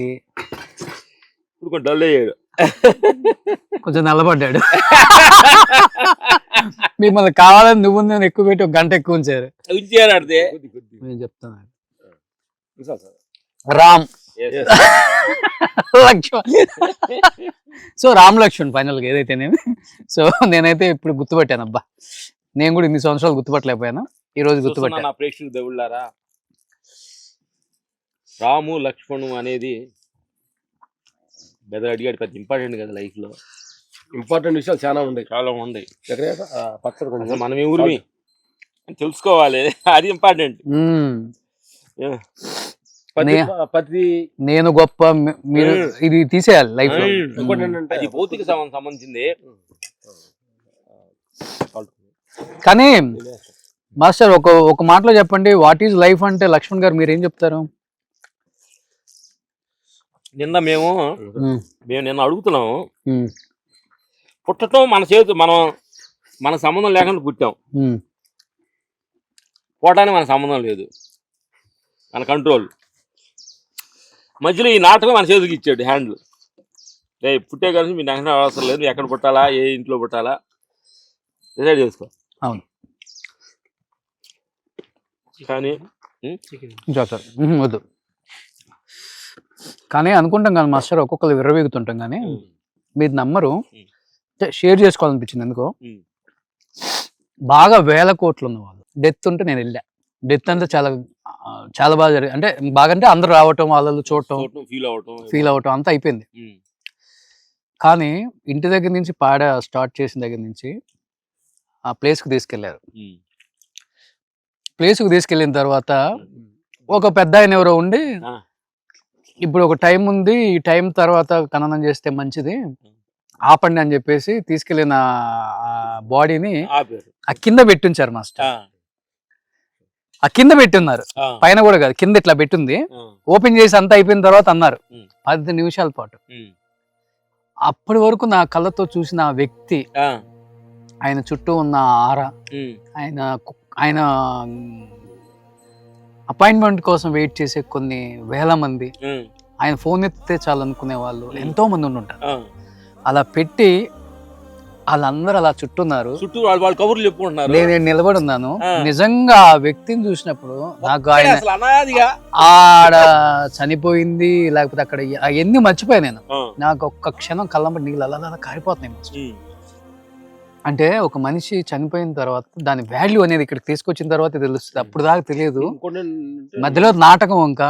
కొంచెం నల్లబడ్డాడు. మిమ్మల్ని కావాలని నువ్వు నేను ఎక్కువ పెట్టి 1 గంట ఎక్కువ ఉంచారు. నేను చెప్తాను రామ్ లక్ష్మణ్. సో రామ్ లక్ష్మణ్ ఫైనల్ గా ఏదైతేనేమి. సో నేనైతే ఇప్పుడు గుర్తుపట్టాను. అబ్బా, నేను కూడా ఇన్ని సంవత్సరాలు గుర్తుపట్టలేకపోయాను. ఈ రోజు గుర్తుపట్టాను. ప్రేక్షకులు దేవుళ్ళారా, రాము లక్ష్మణు అనేది బెదర్ అడిగాడు, పెద్ద ఇంపార్టెంట్ కదా లైఫ్ లో. ఇంపార్టెంట్ విషయాలు చాలా ఉన్నాయి. మనం ఏ ఊరిమి తెలుసుకోవాలి, అది ఇంపార్టెంట్. నేను గొప్ప, మీరు ఇది తీసేయాలి లైఫ్ లో. అది భౌతిక సంబంధించింది. కానీ మాస్టర్ ఒక మాటలో చెప్పండి, వాట్ ఈజ్ లైఫ్ అంటే లక్ష్మణ్ గారు మీరు ఏం చెప్తారు? నిన్న మేము నిన్న అడుగుతున్నాము, పుట్టడం మన చేతు, మన సంబంధం లేకుండా పుట్టాం. పోవటానికి మన సంబంధం లేదు, మన కంట్రోల్. మధ్యలో ఈ నాటకం మన చేతికి ఇచ్చాడు హ్యాండిల్. పుట్టే కలిసి మీ నాశనం అవసరం లేదు, ఎక్కడ పుట్టాలా, ఏ ఇంట్లో పుట్టాలా డిసైడ్ చేసుకో. అవును. కానీ సార్ వద్దు. కానీ అనుకుంటాం కానీ మాస్టర్, ఒక్కొక్కరు విర్రవీగుతుంటాం కానీ మీరు నమ్మరు, షేర్ చేసుకోవాలనిపించింది ఎందుకో. బాగా 1000 కోట్లు ఉన్న వాళ్ళు డెత్ ఉంటే నేను వెళ్ళా. డెత్ అంతా చాలా చాలా బాగా జరిగింది. అంటే బాగా అంటే అందరూ రావటం, వాళ్ళు చూడటం, ఫీల్ అవటం అంతా అయిపోయింది. కానీ ఇంటి దగ్గర నుంచి పాడ స్టార్ట్ చేసిన దగ్గర నుంచి ఆ ప్లేస్కి తీసుకెళ్లారు. ప్లేస్కి తీసుకెళ్ళిన తర్వాత ఒక పెద్ద ఆయన ఎవరో ఉండి, ఇప్పుడు ఒక టైం ఉంది, ఈ టైం తర్వాత ఖననం చేస్తే మంచిది, ఆపండి అని చెప్పేసి తీసుకెళ్లిన బాడీని ఆ కింద పెట్టుంచారు మాస్టర్. ఆ కింద పెట్టున్నారు, పైన కూడా కాదు, కింద ఇట్లా పెట్టుంది. ఓపెన్ చేసి అంతా అయిపోయిన తర్వాత అన్నారు 10 నిమిషాల పాటు. అప్పటి వరకు నా కళ్ళతో చూసిన ఆ వ్యక్తి, ఆయన చుట్టూ ఉన్న ఆరా, ఆయన అపాయింట్మెంట్ కోసం వెయిట్ చేసే కొన్ని వేల మంది, ఆయన ఫోన్ ఎత్తితే చాలు అనుకునే వాళ్ళు ఎంతో మంది ఉంటారు. అలా పెట్టి వాళ్ళందరూ అలా చుట్టున్నారు, కబుర్లు చెప్పుకుంటున్నారు. నేను నిలబడి ఉన్నాను. నిజంగా ఆ వ్యక్తిని చూసినప్పుడు నాకు ఆయన ఆడ చనిపోయింది లేకపోతే అక్కడ అవన్నీ మర్చిపోయాను నేను. నాకు ఒక్క క్షణం కళ్ళంబడి నీళ్ళు అలా కారిపోతున్నాయి. అంటే ఒక మనిషి చనిపోయిన తర్వాత దాని వాల్యూ అనేది ఇక్కడికి తీసుకొచ్చిన తర్వాత తెలుస్తుంది, అప్పుడు దాకా తెలియదు. మధ్యలో నాటకం ఇంకా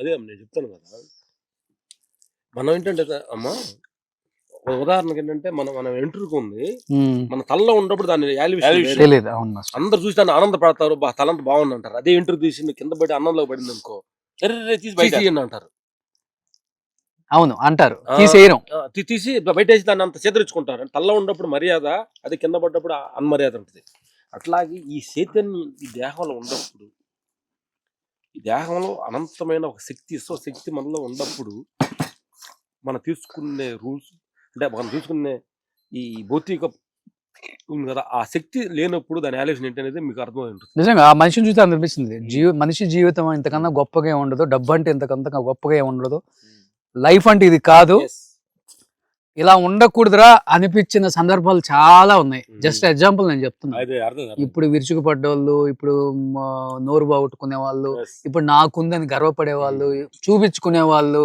అదే నేను చెప్తాను కదా. మనం ఏంటంటే అమ్మా, ఉదాహరణకి ఏంటంటే మనం ఎంట్రుకు ఉంది, మన తలలో ఉన్నప్పుడు దాన్ని తెలియదు. అవును, అందరు చూసి దాన్ని ఆనందపడతారు, తలంతా బాగుంది అంటారు. అదే ఎంట్రు తీసి కింద పడి అన్నంలో పడింది అనుకో అంటారు. అవును అంటారు, తీసేయడం, తీసి బయటేసి దాన్ని అంత చేదరించుకుంటారు. తలలో ఉన్నప్పుడు మర్యాద, అది కింద పడ్డప్పుడు అన్మర్యాద ఉంటుంది. అట్లాగే ఈ చైతన్యం ఈ దేహంలో ఉన్నప్పుడు, ఈ దేహంలో అనంతమైన ఒక శక్తి, శక్తి మనలో ఉన్నప్పుడు మనం తీసుకునే రూల్స్, అంటే మనం తీసుకునే ఈ భౌతిక ఉంది కదా, ఆ శక్తి లేనప్పుడు దాని ఆలోచన ఏంటి అనేది మీకు అర్థమై ఉంటుంది. నిజంగా ఆ మనిషిని చూస్తే అనిపిస్తుంది, మనిషి జీవితం ఇంతకన్నా గొప్పగా ఉండదు, డబ్బు అంటే ఇంతకంత గొప్పగా ఉండదు, లైఫ్ అంటే ఇది కాదు, ఇలా ఉండకూడదురా అనిపించిన సందర్భాలు చాలా ఉన్నాయి. జస్ట్ ఎగ్జాంపుల్ నేను చెప్తున్నా. ఇప్పుడు విరుచుకుపడ్డోళ్ళు, ఇప్పుడు నోరు బాగొట్టుకునే వాళ్ళు, ఇప్పుడు నాకుందని గర్వపడే వాళ్ళు, చూపించుకునే వాళ్ళు,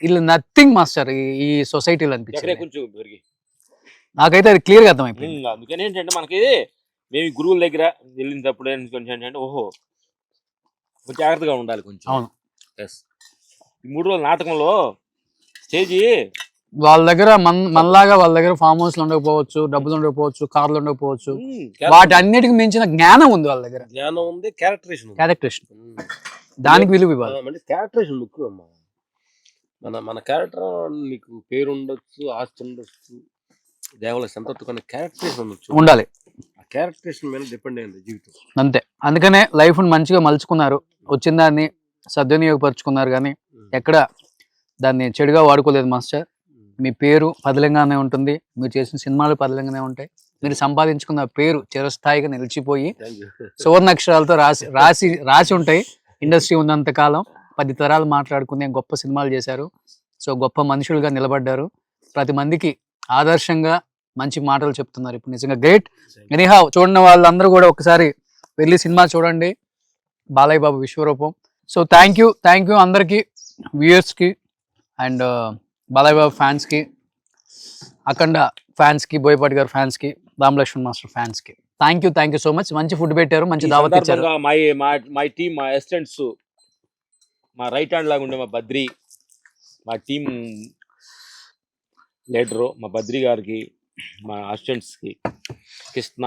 ఇలా నథింగ్ మాస్టర్ ఈ సొసైటీలో అనిపించింది. నాకైతే అది క్లియర్ గా అర్థమైపోయింది. అందుకని ఏంటంటే మనకి మేము గురువుల దగ్గర వెళ్ళినప్పుడు కొంచెం ఏంటంటే ఓహో కొంచెం జాగ్రత్తగా ఉండాలి కొంచెం. అవును, ఈ 3 రోజుల నాటకంలో స్టేజి వాళ్ళ దగ్గర మనలాగా వాళ్ళ దగ్గర ఫామ్ హౌస్ ఉండకపోవచ్చు, డబ్బులు ఉండకపోవచ్చు, కార్లు ఉండకపోవచ్చు, వాటి అన్నిటికి మించిన జ్ఞానం ఉంది వాళ్ళ దగ్గర. జ్ఞానం ఉంది, క్యారెక్టరేషన్ దానికి విలువ ఇవ్వాలి. క్యారెక్టరేషన్ ముఖ్యం. మన క్యారెక్టర్, నీకు పేరు ఉండొచ్చు, ఆస్తి ఉండొచ్చు, దేవుళ్ళ సంతృప్తి, కానీ క్యారెక్టరేషన్ ఉండొచ్చు, ఉండాలి. ఆ క్యారెక్టరేషన్ మీద డిపెండ్ అయింది జీవితం. అంతే. అందుకనే లైఫ్ మంచిగా మలుచుకున్నారు, వచ్చిన దాన్ని సద్వినియోగపరుచుకున్నారు, కానీ ఎక్కడ దాన్ని చెడుగా వాడుకోలేదు మాస్టర్. మీ పేరు పదిలంగానే ఉంటుంది, మీరు చేసిన సినిమాలు పదిలంగానే ఉంటాయి, మీరు సంపాదించుకున్న పేరు చిరస్థాయిగా నిలిచిపోయి సువర్ణాక్షరాలతో రాసి ఉంటాయి. ఇండస్ట్రీ ఉన్నంత కాలం 10 తరాలు మాట్లాడుకునే గొప్ప సినిమాలు చేశారు. సో గొప్ప మనుషులుగా నిలబడ్డారు, ప్రతి మందికి ఆదర్శంగా మంచి మాటలు చెప్తున్నారు. ఇప్పుడు నిజంగా గ్రేట్. ఎనీహౌ చూడని వాళ్ళందరూ కూడా ఒకసారి వెళ్ళి సినిమా చూడండి, బాలయ్య బాబు విశ్వరూపం. సో థ్యాంక్ యూ అందరికీ, వ్యూయర్స్కి అండ్ బాలయ్య బాబు ఫ్యాన్స్కి, అఖండ ఫ్యాన్స్కి, బోయపాటి గారు ఫ్యాన్స్కి, రామలక్ష్మణ్ మాస్టర్ ఫ్యాన్స్కి థ్యాంక్ యూ సో మచ్. మంచి ఫుడ్ పెట్టారు, మంచి దావత్ ఇచ్చారు. మై టీమ్, మా అసిస్టెంట్స్, మా రైట్ హ్యాండ్ లాగా ఉండే మా బద్రి, మా టీం లీడరు మా బద్రి గారికి, మా అసిస్టెంట్స్కి కృష్ణ,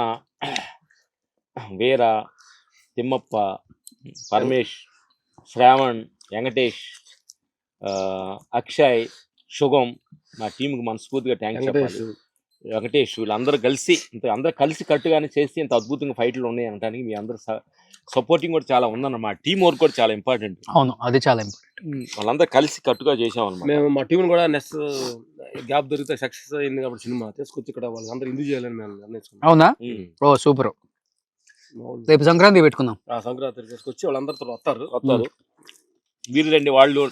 వీర, తిమ్మప్ప, పరమేష్, శ్రావణ్, వెంకటేష్, అక్షయ్, శుభం, మా టీంకి మనస్ఫూర్తిగా థ్యాంక్స్ చెప్పాలి. వెంకటేష్, వీళ్ళందరూ కలిసి కట్టుగానే చేసి ఇంత అద్భుతంగా ఫైట్లు ఉన్నాయి అనడానికి మీ అందరూ సపోర్టింగ్ కూడా చాలా ఉందన్నమాట. టీం వర్క్ కూడా చాలా ఇంపార్టెంట్. అవును, అది చాలా ఇంపార్టెంట్. వాళ్ళందరూ కలిసి కట్టుగా చేసామన్నమాట. మేము మా టీం కూడా నెక్స్ట్ గ్యాప్ దొరికితే సక్సెస్ అయింది కాబట్టి సినిమా తీసుకొచ్చి ఇక్కడ వాళ్ళందరూ ఎందుకు చేయాలని మేము నిర్ణయించుకున్నాం. అవునా? ఓ సూపర్. రేపు సంక్రాంతి పెట్టుకుందాం. సంక్రాంతి తీసుకొచ్చి వాళ్ళందరితో వస్తారు. మీరు రండి, వాళ్ళు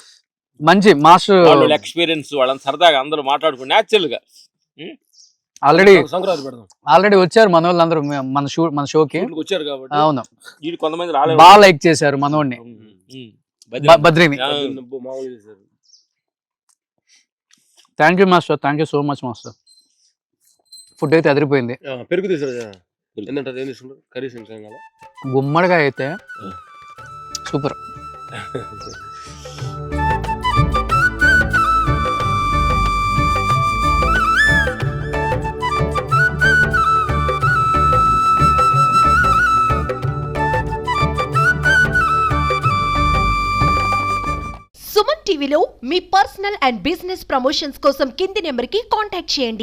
మంచి మాస్టర్ ఎక్స్పీరియన్స్, వాళ్ళని సరదాగా అందరూ మాట్లాడుకుని న్యాచురల్ గా. ఆల్రెడీ సంక్రాంతి పెడదాం. ఆల్రెడీ వచ్చారు మన వాళ్ళందరూ మన షోకి. వచ్చారు కాబట్టి అవును, వీళ్ళు కొంతమంది రాలేదు, బాగా లైక్ చేశారు మనోడిని, బద్రిని. Thank you master, thank you so much master. Food అయితే అదిరిపోయింది. పెరుగు తీసుకురా. ఏంటంటే ఏం తీసుకుంటారు? కర్రీస్ ఇంకా గుమ్మడికాయ అయితే సూపర్. సుమన్ టీవీలో మీ పర్సనల్ అండ్ బిజినెస్ ప్రమోషన్స్ కోసం కింది నెంబర్కి కాంటాక్ట్ చేయండి.